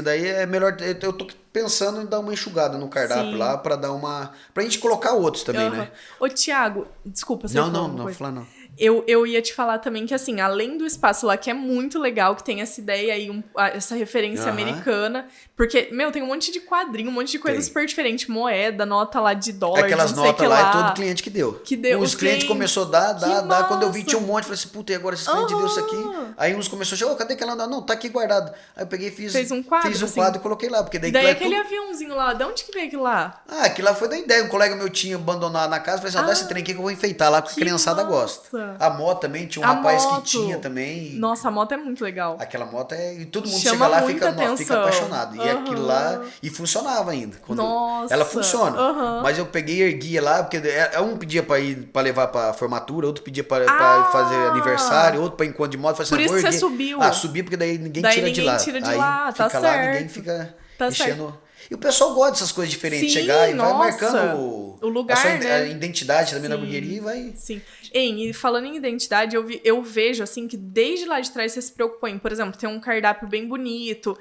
Daí é melhor. Eu tô pensando em dar uma enxugada no cardápio lá pra dar uma. Pra gente colocar outros também, né? Ô, Thiago, desculpa, você não, falar não. Eu ia te falar também que, assim, além do espaço lá, que é muito legal, que tem essa ideia aí, essa referência americana, porque, tem um monte de quadrinho, um monte de coisa super diferente, moeda, nota lá de dólar, aquelas não sei notas lá, é todo cliente que deu. Os clientes começou a dar, quando eu vi tinha um monte, falei assim, puta, e agora esses clientes deu isso aqui? Aí uns começou a cadê aquela nota? Não, tá aqui guardado. Aí eu peguei e fiz um quadro e coloquei lá, porque daí aquele aviãozinho lá, de onde que veio aquilo lá? Aquilo lá foi da ideia, um colega meu tinha abandonado na casa, falei assim, dá esse trem aqui que eu vou enfeitar lá, porque a criançada gosta. A moto também, tinha um rapaz que tinha também. Nossa, a moto é muito legal. Aquela moto e todo mundo chega lá e fica apaixonado. E aquilo lá, e funcionava ainda. Nossa. Ela funciona. Mas eu peguei e erguia lá, porque um pedia pra levar pra formatura, outro pedia pra fazer aniversário, outro pra encontro de moto. Por isso que você subiu. Subi porque daí ninguém tira de lá. Tá certo. Lá, ninguém fica enchendo. E o pessoal gosta dessas coisas diferentes, Sim, chegar e vai nossa. marcando O lugar, a né? a identidade também da Sim. hamburgueria e vai... Sim. E falando em identidade, eu vejo, assim, que desde lá de trás você se preocupou em, por exemplo, ter um cardápio bem bonito,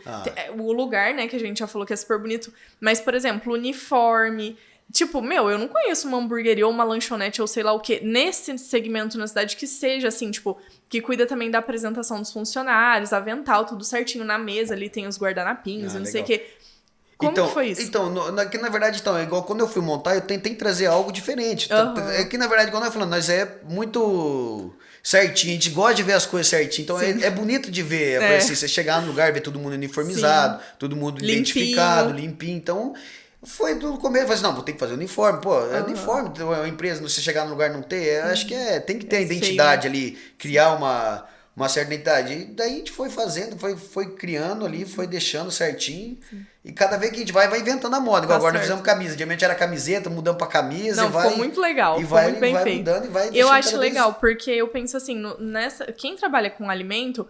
o lugar, né, que a gente já falou que é super bonito, mas, por exemplo, uniforme. Tipo, eu não conheço uma hamburgueria ou uma lanchonete ou sei lá o quê, nesse segmento na cidade que seja, assim, tipo, que cuida também da apresentação dos funcionários, avental, tudo certinho na mesa, ali tem os guardanapinhos e não sei o quê. Como que foi isso? Então, que na verdade, é igual quando eu fui montar, eu tentei trazer algo diferente. Uhum. É que na verdade, quando eu falando, nós é muito certinho, a gente gosta de ver as coisas certinho. Então é bonito de ver, assim, você chegar no lugar, ver todo mundo uniformizado, todo mundo identificado, limpinho. Então, foi do começo, eu falei assim, não, vou ter que fazer uniforme. Pô, é uniforme, é uma empresa, você chegar no lugar e não ter, acho que tem que ter a identidade ali, criar uma certa identidade. E daí a gente foi fazendo, foi criando ali, foi deixando certinho. E cada vez que a gente vai inventando a moda. Igual agora nós fizemos camisa. Antigamente era camiseta, mudamos pra camisa. Não, e vai, ficou muito legal. E ficou vai, muito bem vai feito. mudando e vai Eu acho cada legal, vez... porque eu penso assim, quem trabalha com alimento,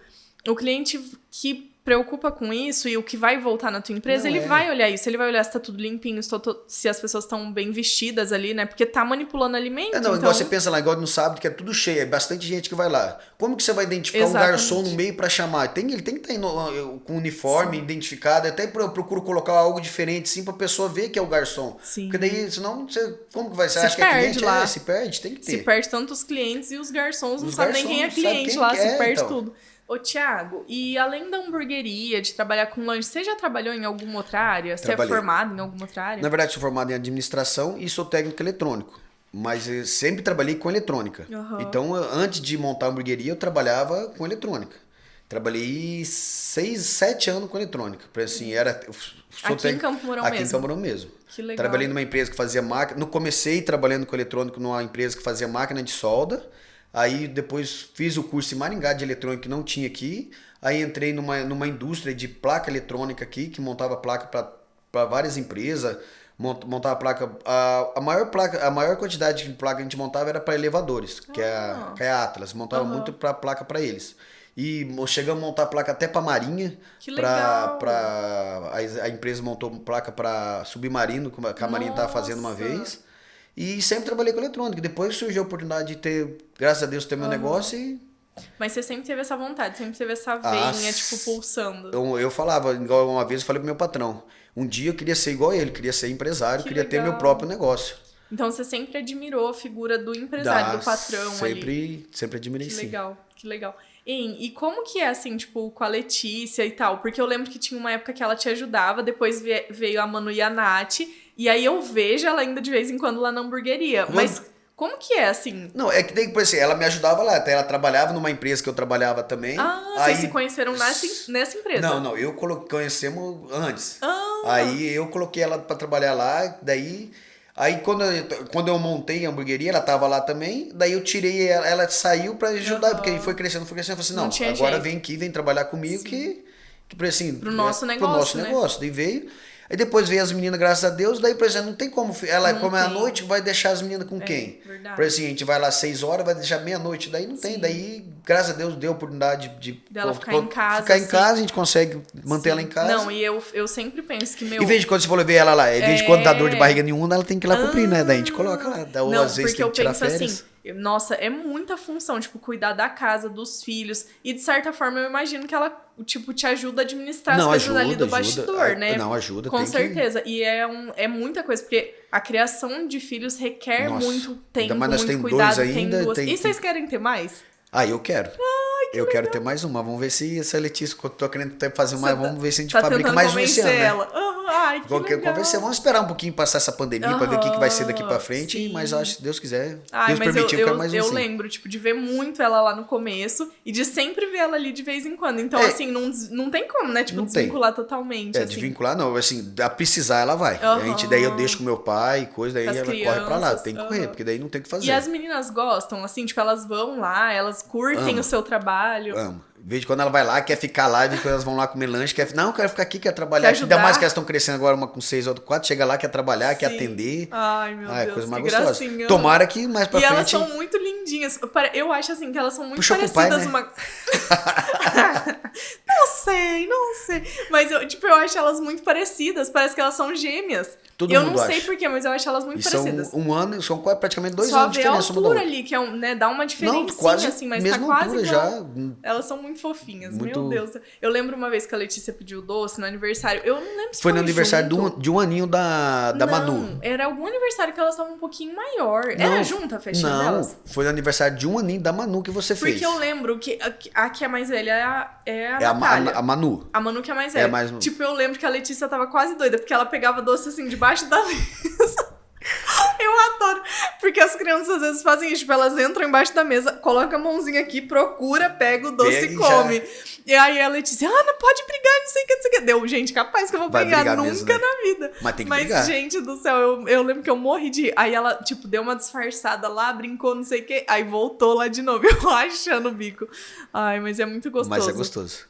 o cliente que preocupa com isso e o que vai voltar na tua empresa, ele vai olhar isso. Ele vai olhar se tá tudo limpinho, se as pessoas estão bem vestidas ali, né? Porque tá manipulando alimento. Não, então... igual você pensa lá, igual no sábado, que é tudo cheio, é bastante gente que vai lá. Como que você vai identificar um garçom no meio pra chamar? Ele tem que estar com uniforme identificado, até eu procuro colocar algo diferente, sim, pra pessoa ver que é o garçom. Sim. Porque daí, senão, como que vai ser? Se Acha que é perde cliente? lá. Se perde, tem que ter. Se perde tanto os clientes e os garçons não Os sabem nem quem é garçons não sabem cliente quem lá, que se é, perde então. tudo. Ô, Thiago, e além da hamburgueria, de trabalhar com lanche, você já trabalhou em alguma outra área? Trabalhei. Você é formado em alguma outra área? Na verdade, sou formado em administração e sou técnico eletrônico. Mas eu sempre trabalhei com eletrônica. Uhum. Então, antes de montar a hamburgueria, eu trabalhava com eletrônica. Trabalhei 6, 7 anos com eletrônica. Assim, Aqui em Campo Mourão aqui mesmo? Aqui em Campo Mourão mesmo. Que legal. Trabalhei numa empresa que fazia máquina. Comecei trabalhando com eletrônico numa empresa que fazia máquina de solda. Aí depois fiz o curso em Maringá de eletrônica que não tinha aqui. Aí entrei numa indústria de placa eletrônica aqui, que montava placa para várias empresas. Montava placa. A maior quantidade de placa que a gente montava era para elevadores, que é a Atlas. Montava muito placa para eles. E chegamos a montar placa até para Marinha. Que legal! A empresa montou placa para submarino, que a Marinha estava fazendo uma vez. E sempre trabalhei com eletrônica. Depois surgiu a oportunidade de ter, graças a Deus, ter meu negócio e... Mas você sempre teve essa vontade, sempre teve essa veinha, tipo, pulsando. Eu falava, igual uma vez eu falei pro meu patrão, um dia eu queria ser igual ele, queria ser empresário, queria ter meu próprio negócio. Então você sempre admirou a figura do empresário, do patrão ali. Sempre admirei, sim. Que legal. E como que é, assim, tipo, com a Letícia e tal? Porque eu lembro que tinha uma época que ela te ajudava, depois veio a Manu e a Nath, e aí eu vejo ela ainda de vez em quando lá na hamburgueria. Mas como que é, assim? Não, é que daí, por exemplo, ela me ajudava lá, até ela trabalhava numa empresa que eu trabalhava também. Vocês se conheceram nessa empresa? Não, conhecemos antes. Aí eu coloquei ela pra trabalhar lá, daí... Aí quando eu montei a hamburgueria, ela tava lá também, daí eu tirei ela saiu pra ajudar, porque foi crescendo, eu falei assim, não agora jeito. Vem aqui, vem trabalhar comigo, que assim... Pro nosso negócio, né? Daí veio... Aí depois veio as meninas, graças a Deus, daí, por exemplo, não tem como... Como é à noite, vai deixar as meninas com quem? Verdade. Por exemplo, a gente vai lá 6 horas, vai deixar meia-noite, daí não tem. Daí, graças a Deus, deu a oportunidade dela ficar em casa. Ficar em casa, a gente consegue manter ela em casa. Não, e eu sempre penso que E vez de quando você falou ver ela lá, em vez de quando dá dor de barriga nenhuma, ela tem que ir lá cumprir, né? Daí a gente coloca lá, ou às vezes tem que tirar férias. Assim, nossa, é muita função, tipo, cuidar da casa, dos filhos. E de certa forma eu imagino que ela, tipo, te ajuda a administrar as coisas ali do bastidor, né? Não, ajuda. Com certeza. E é muita coisa, porque a criação de filhos requer muito tempo, muito cuidado. E vocês querem ter mais? Eu quero. Eu quero ter mais uma. Vamos ver se essa Letícia, que eu tô querendo fazer mais, vamos ver se a gente fabrica mais um esse ano, né? Ai, que legal. Vamos esperar um pouquinho passar essa pandemia pra ver o que vai ser daqui pra frente. Sim. Mas eu acho que se Deus quiser, Deus permitir, eu quero mais um. Eu lembro, tipo, de ver muito ela lá no começo e de sempre ver ela ali de vez em quando. Então, assim, não tem como, né? Tipo, desvincular totalmente. Assim. Desvincular não. Assim, a precisar ela vai. Daí eu deixo com meu pai, coisa, daí ela corre pra lá. Tem que correr, porque daí não tem o que fazer. E as meninas gostam, assim, tipo, elas vão lá, elas curtem o seu trabalho. Amo. Vejo quando ela vai lá, quer ficar lá, vejo quando elas vão lá comer lanche, não, quero ficar aqui, quer trabalhar. Ainda mais que elas estão crescendo agora, uma com 6, outra com 4, chega lá, quer trabalhar, quer atender. Ai, meu Deus, coisa mais gracinha. gostosa. Tomara que mais pra frente... E elas são muito lindinhas. Eu acho, assim, que elas são muito Puxou parecidas pro pai, né? Não sei. Mas eu acho elas muito parecidas. Parece que elas são gêmeas. Todo eu mundo não sei acha. porquê, mas eu acho elas muito E parecidas. são são praticamente 2 Só anos de vê a diferença uma da altura outra. ali, que é né, dá uma diferença, Não, quase assim, mas mesma tá quase altura igual. já. Elas são muito fofinhas, Muito- meu Deus. Eu lembro uma vez que a Letícia pediu doce no aniversário. Eu não lembro se Foi no aniversário junto. de um aninho da Não, Manu. era algum aniversário que elas estavam um pouquinho maior. Era junto a festinha não, delas? foi no aniversário de um aninho da Manu que você fez. Porque eu lembro que a que é mais velha é a É Natália. a Manu. A Manu que é mais velha. mais- Tipo, eu lembro que a Letícia tava quase doida, porque ela pegava doce assim debaixo da mesa. Eu adoro. Porque as crianças às vezes fazem isso. Tipo, elas entram embaixo da mesa, colocam a mãozinha aqui, procura, pega o doce Pega e e come. E aí a Letícia, não pode brigar, não sei o que, não sei o que. Deu, gente, capaz que eu vou Vai brigar brigar nunca mesmo, né? na vida. Mas tem que brigar. Gente do céu, eu lembro que eu morri de rir. Aí ela, tipo, deu uma disfarçada lá, brincou, não sei o que. Aí voltou lá de novo, eu achando o bico. Ai, mas é muito gostoso. Mas é gostoso.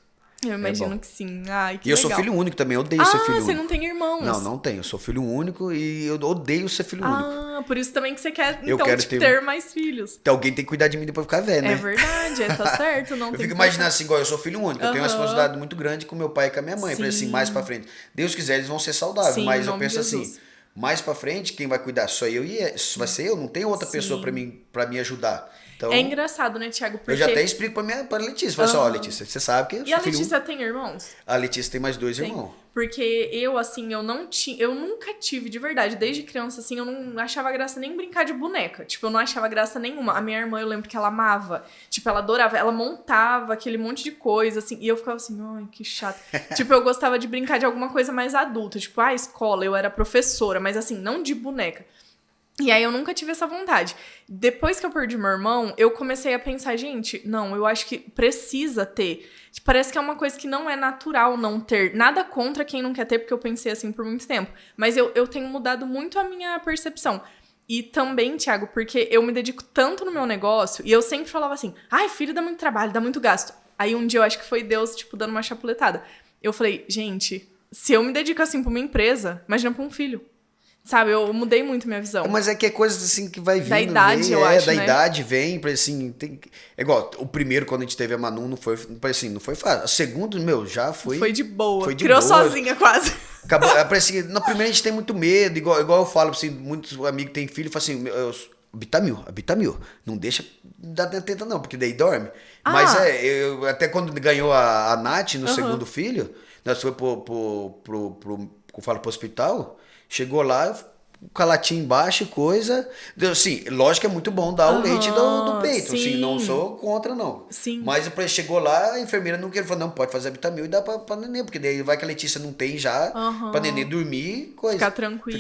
Eu imagino bom. que sim. Ai, que E eu legal. sou filho único também, eu odeio ser filho você único. não tem irmãos? Não tenho. Eu sou filho único e eu odeio ser filho único. Ah, por isso também que você quer, Eu então, quero tipo, ter- ter mais filhos. Então alguém tem que cuidar de mim depois ficar velho, né? É verdade, tá certo. Não Eu tem fico que imaginando assim, igual eu sou filho único, eu tenho uma Aham. responsabilidade muito grande com meu pai e com a minha mãe. Falei assim, Sim. mais pra frente. Deus quiser, eles vão ser saudáveis, Sim, mas em eu nome de penso assim, Jesus. mais pra frente, quem vai cuidar? Só eu e vai ser eu, não tem outra pessoa pra me ajudar. Então, É engraçado, né, Thiago? Porque... eu já até explico pra Letícia. Falei assim, ó, Letícia, você sabe que eu E a sou filho único. Letícia tem irmãos? A Letícia tem mais 2 Tem. irmãos. Porque eu, assim, eu nunca tive, de verdade, desde criança, assim, eu não achava graça nem brincar de boneca. Tipo, eu não achava graça nenhuma. A minha irmã, eu lembro que ela amava. Tipo, ela adorava. Ela montava aquele monte de coisa, assim. E eu ficava assim, ai, que chato. Tipo, eu gostava de brincar de alguma coisa mais adulta. Tipo, escola, eu era professora. Mas, assim, não de boneca. E aí eu nunca tive essa vontade. Depois que eu perdi meu irmão, eu comecei a pensar, gente, não, eu acho que precisa ter. Parece que é uma coisa que não é natural não ter. Nada contra quem não quer ter, porque eu pensei assim por muito tempo. Mas eu tenho mudado muito a minha percepção. E também, Thiago, porque eu me dedico tanto no meu negócio, e eu sempre falava assim, filho dá muito trabalho, dá muito gasto. Aí um dia eu acho que foi Deus, tipo, dando uma chapuletada. Eu falei, gente, se eu me dedico assim pra uma empresa, imagina pra um filho. Sabe, eu mudei muito minha visão. Mas é que é coisa assim que vai vindo. Da idade, vem, eu acho, da né? idade vem, assim, é igual, o primeiro, quando a gente teve a Manu, não foi fácil. O segundo, já foi... Foi de boa. Foi de Criou boa. sozinha, quase. Acabou, parece que, na primeira a gente tem muito medo, igual eu falo, assim, muitos amigos que têm filho, falam assim, Bitamil, não deixa dar teta não, porque daí dorme. Mas eu, até quando ganhou a Nath no segundo filho, nós foi pro hospital, chegou lá, com a latinha embaixo e coisa. Assim, lógico que é muito bom dar o leite do peito. Sim. Assim, não sou contra, não. Sim. Mas chegou lá, a enfermeira não queria. Falou, não, pode fazer a Bitamil e dá pra neném. Porque daí vai que a Letícia não tem já, pra neném dormir, coisa. Ficar tranquilo.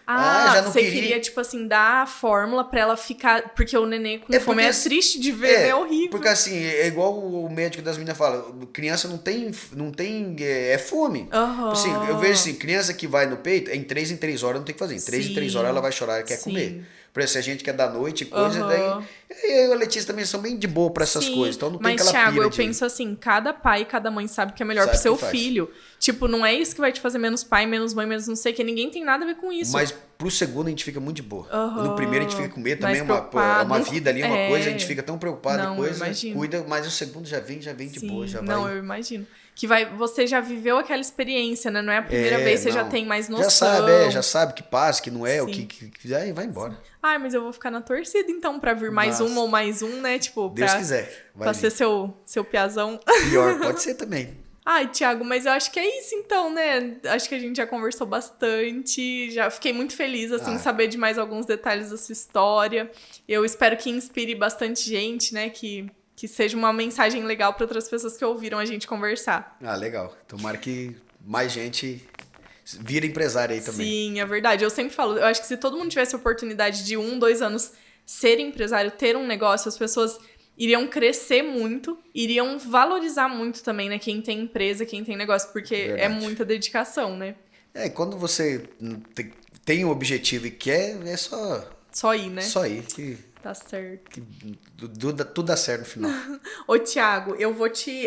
Já não você queria, tipo assim, dar a fórmula pra ela ficar... Porque o neném com fome é triste de ver, é horrível. Porque assim, é igual o médico das meninas fala, criança não tem é fome. Assim, eu vejo assim, criança que vai no peito, em 3 horas não tem o que fazer. Em 3 horas ela vai chorar e quer comer. Por isso, se a gente quer dar noite e coisa, daí... Eu e a Letícia também são bem de boa pra essas coisas, então não tem aquela Thiago, pira eu de... penso assim, cada pai e cada mãe sabe o que é melhor Sabe pro seu o que faz. filho. Tipo, não é isso que vai te fazer menos pai, menos mãe, menos não sei o que. Ninguém tem nada a ver com isso. Mas pro segundo a gente fica muito de boa. No primeiro a gente fica com medo também, Mais é uma preocupado. vida ali, uma É. coisa, a gente fica tão preocupado Não, e coisa, eu imagino. cuida, mas o segundo já vem de boa, já Não, vai... eu imagino. Que você já viveu aquela experiência, né? Não é a primeira vez, você já não. tem mais noção. Já sabe que passa, que não é, o Sim. que aí vai embora. Mas eu vou ficar na torcida, então, pra vir mais Nossa. um ou mais um, né? Tipo, Deus pra, quiser, vai pra vir. ser seu piazão. Pior, pode ser também. Thiago, mas eu acho que é isso então, né? Acho que a gente já conversou bastante, já fiquei muito feliz, assim, saber de mais alguns detalhes da sua história. Eu espero que inspire bastante gente, né? Que seja uma mensagem legal para outras pessoas que ouviram a gente conversar. Legal. Tomara que mais gente vira empresária aí também. Sim, é verdade. Eu sempre falo, eu acho que se todo mundo tivesse a oportunidade de 1, 2 anos ser empresário, ter um negócio, as pessoas iriam crescer muito, iriam valorizar muito também, né? Quem tem empresa, quem tem negócio, porque Verdade. é muita dedicação, né? Quando você tem um objetivo e quer, é só Só ir, né? ir. Que Tá certo. Tudo dá certo no final. Ô, Thiago,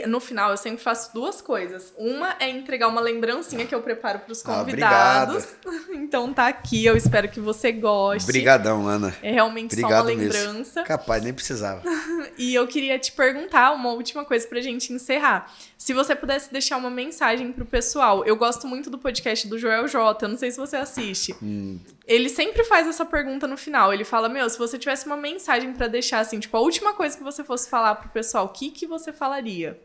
no final, eu sempre faço duas coisas. Uma é entregar uma lembrancinha que eu preparo pros convidados. Então tá aqui, eu espero que você goste. Obrigadão, Ana. É realmente Obrigado só uma lembrança. Mesmo. Capaz, nem precisava. E eu queria te perguntar uma última coisa pra gente encerrar. Se você pudesse deixar uma mensagem pro pessoal. Eu gosto muito do podcast do Joel J. Eu não sei se você assiste. Ele sempre faz essa pergunta no final. Ele fala, se você tivesse uma mensagem pra deixar, assim, tipo, a última coisa que você fosse falar pro pessoal, o que você falaria?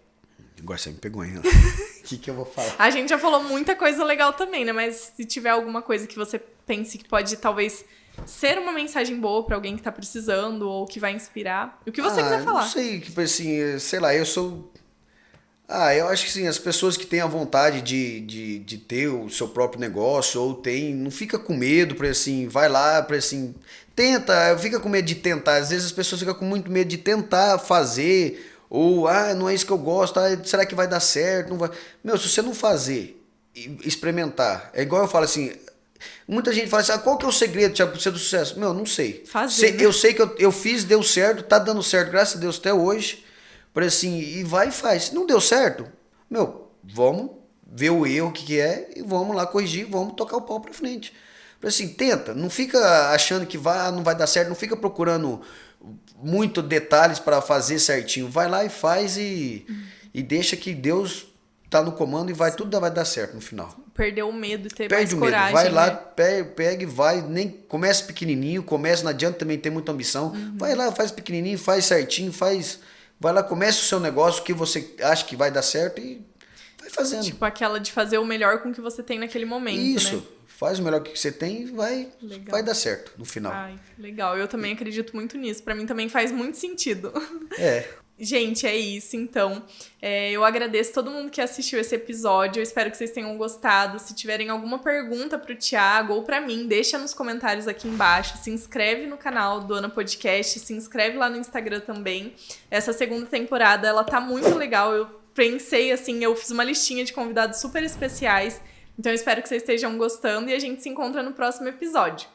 Agora você me pegou, hein? O que eu vou falar? A gente já falou muita coisa legal também, né? Mas se tiver alguma coisa que você pense que pode, talvez, ser uma mensagem boa pra alguém que tá precisando ou que vai inspirar, o que você quiser falar. Não sei, tipo assim, sei lá, eu sou... eu acho que sim, as pessoas que têm a vontade de ter o seu próprio negócio, ou não fica com medo, para assim, vai lá, para assim, tenta, fica com medo de tentar. Às vezes as pessoas ficam com muito medo de tentar fazer, ou, não é isso que eu gosto, será que vai dar certo? Não vai. Se você não fazer, experimentar, é igual eu falo assim, muita gente fala assim, qual que é o segredo, Thiago, pra você do sucesso? Não sei. Fazer, né? Eu sei que eu fiz, deu certo, tá dando certo, graças a Deus, até hoje. Para assim, e vai e faz. Se não deu certo, vamos ver o erro, o que é, e vamos lá corrigir, vamos tocar o pau para frente. Para assim, tenta, não fica achando que não vai dar certo, não fica procurando muito detalhes para fazer certinho. Vai lá e faz e deixa que Deus tá no comando e tudo vai dar certo no final. Perder o medo e ter Perde mais coragem. Vai lá, né? pega e vai, nem começa pequenininho, não adianta também ter muita ambição. Vai lá, faz pequenininho, faz certinho, vai lá, comece o seu negócio que você acha que vai dar certo e vai fazendo. Tipo aquela de fazer o melhor com o que você tem naquele momento, Isso, né? Faz o melhor que você tem e vai dar certo no final. Ai, legal. Eu também acredito muito nisso. Pra mim também faz muito sentido. Gente, é isso, então. Eu agradeço todo mundo que assistiu esse episódio. Eu espero que vocês tenham gostado. Se tiverem alguma pergunta pro Thiago ou pra mim, deixa nos comentários aqui embaixo. Se inscreve no canal do Ana Podcast. Se inscreve lá no Instagram também. Essa segunda temporada, ela tá muito legal. Eu pensei, assim, eu fiz uma listinha de convidados super especiais. Então eu espero que vocês estejam gostando e a gente se encontra no próximo episódio.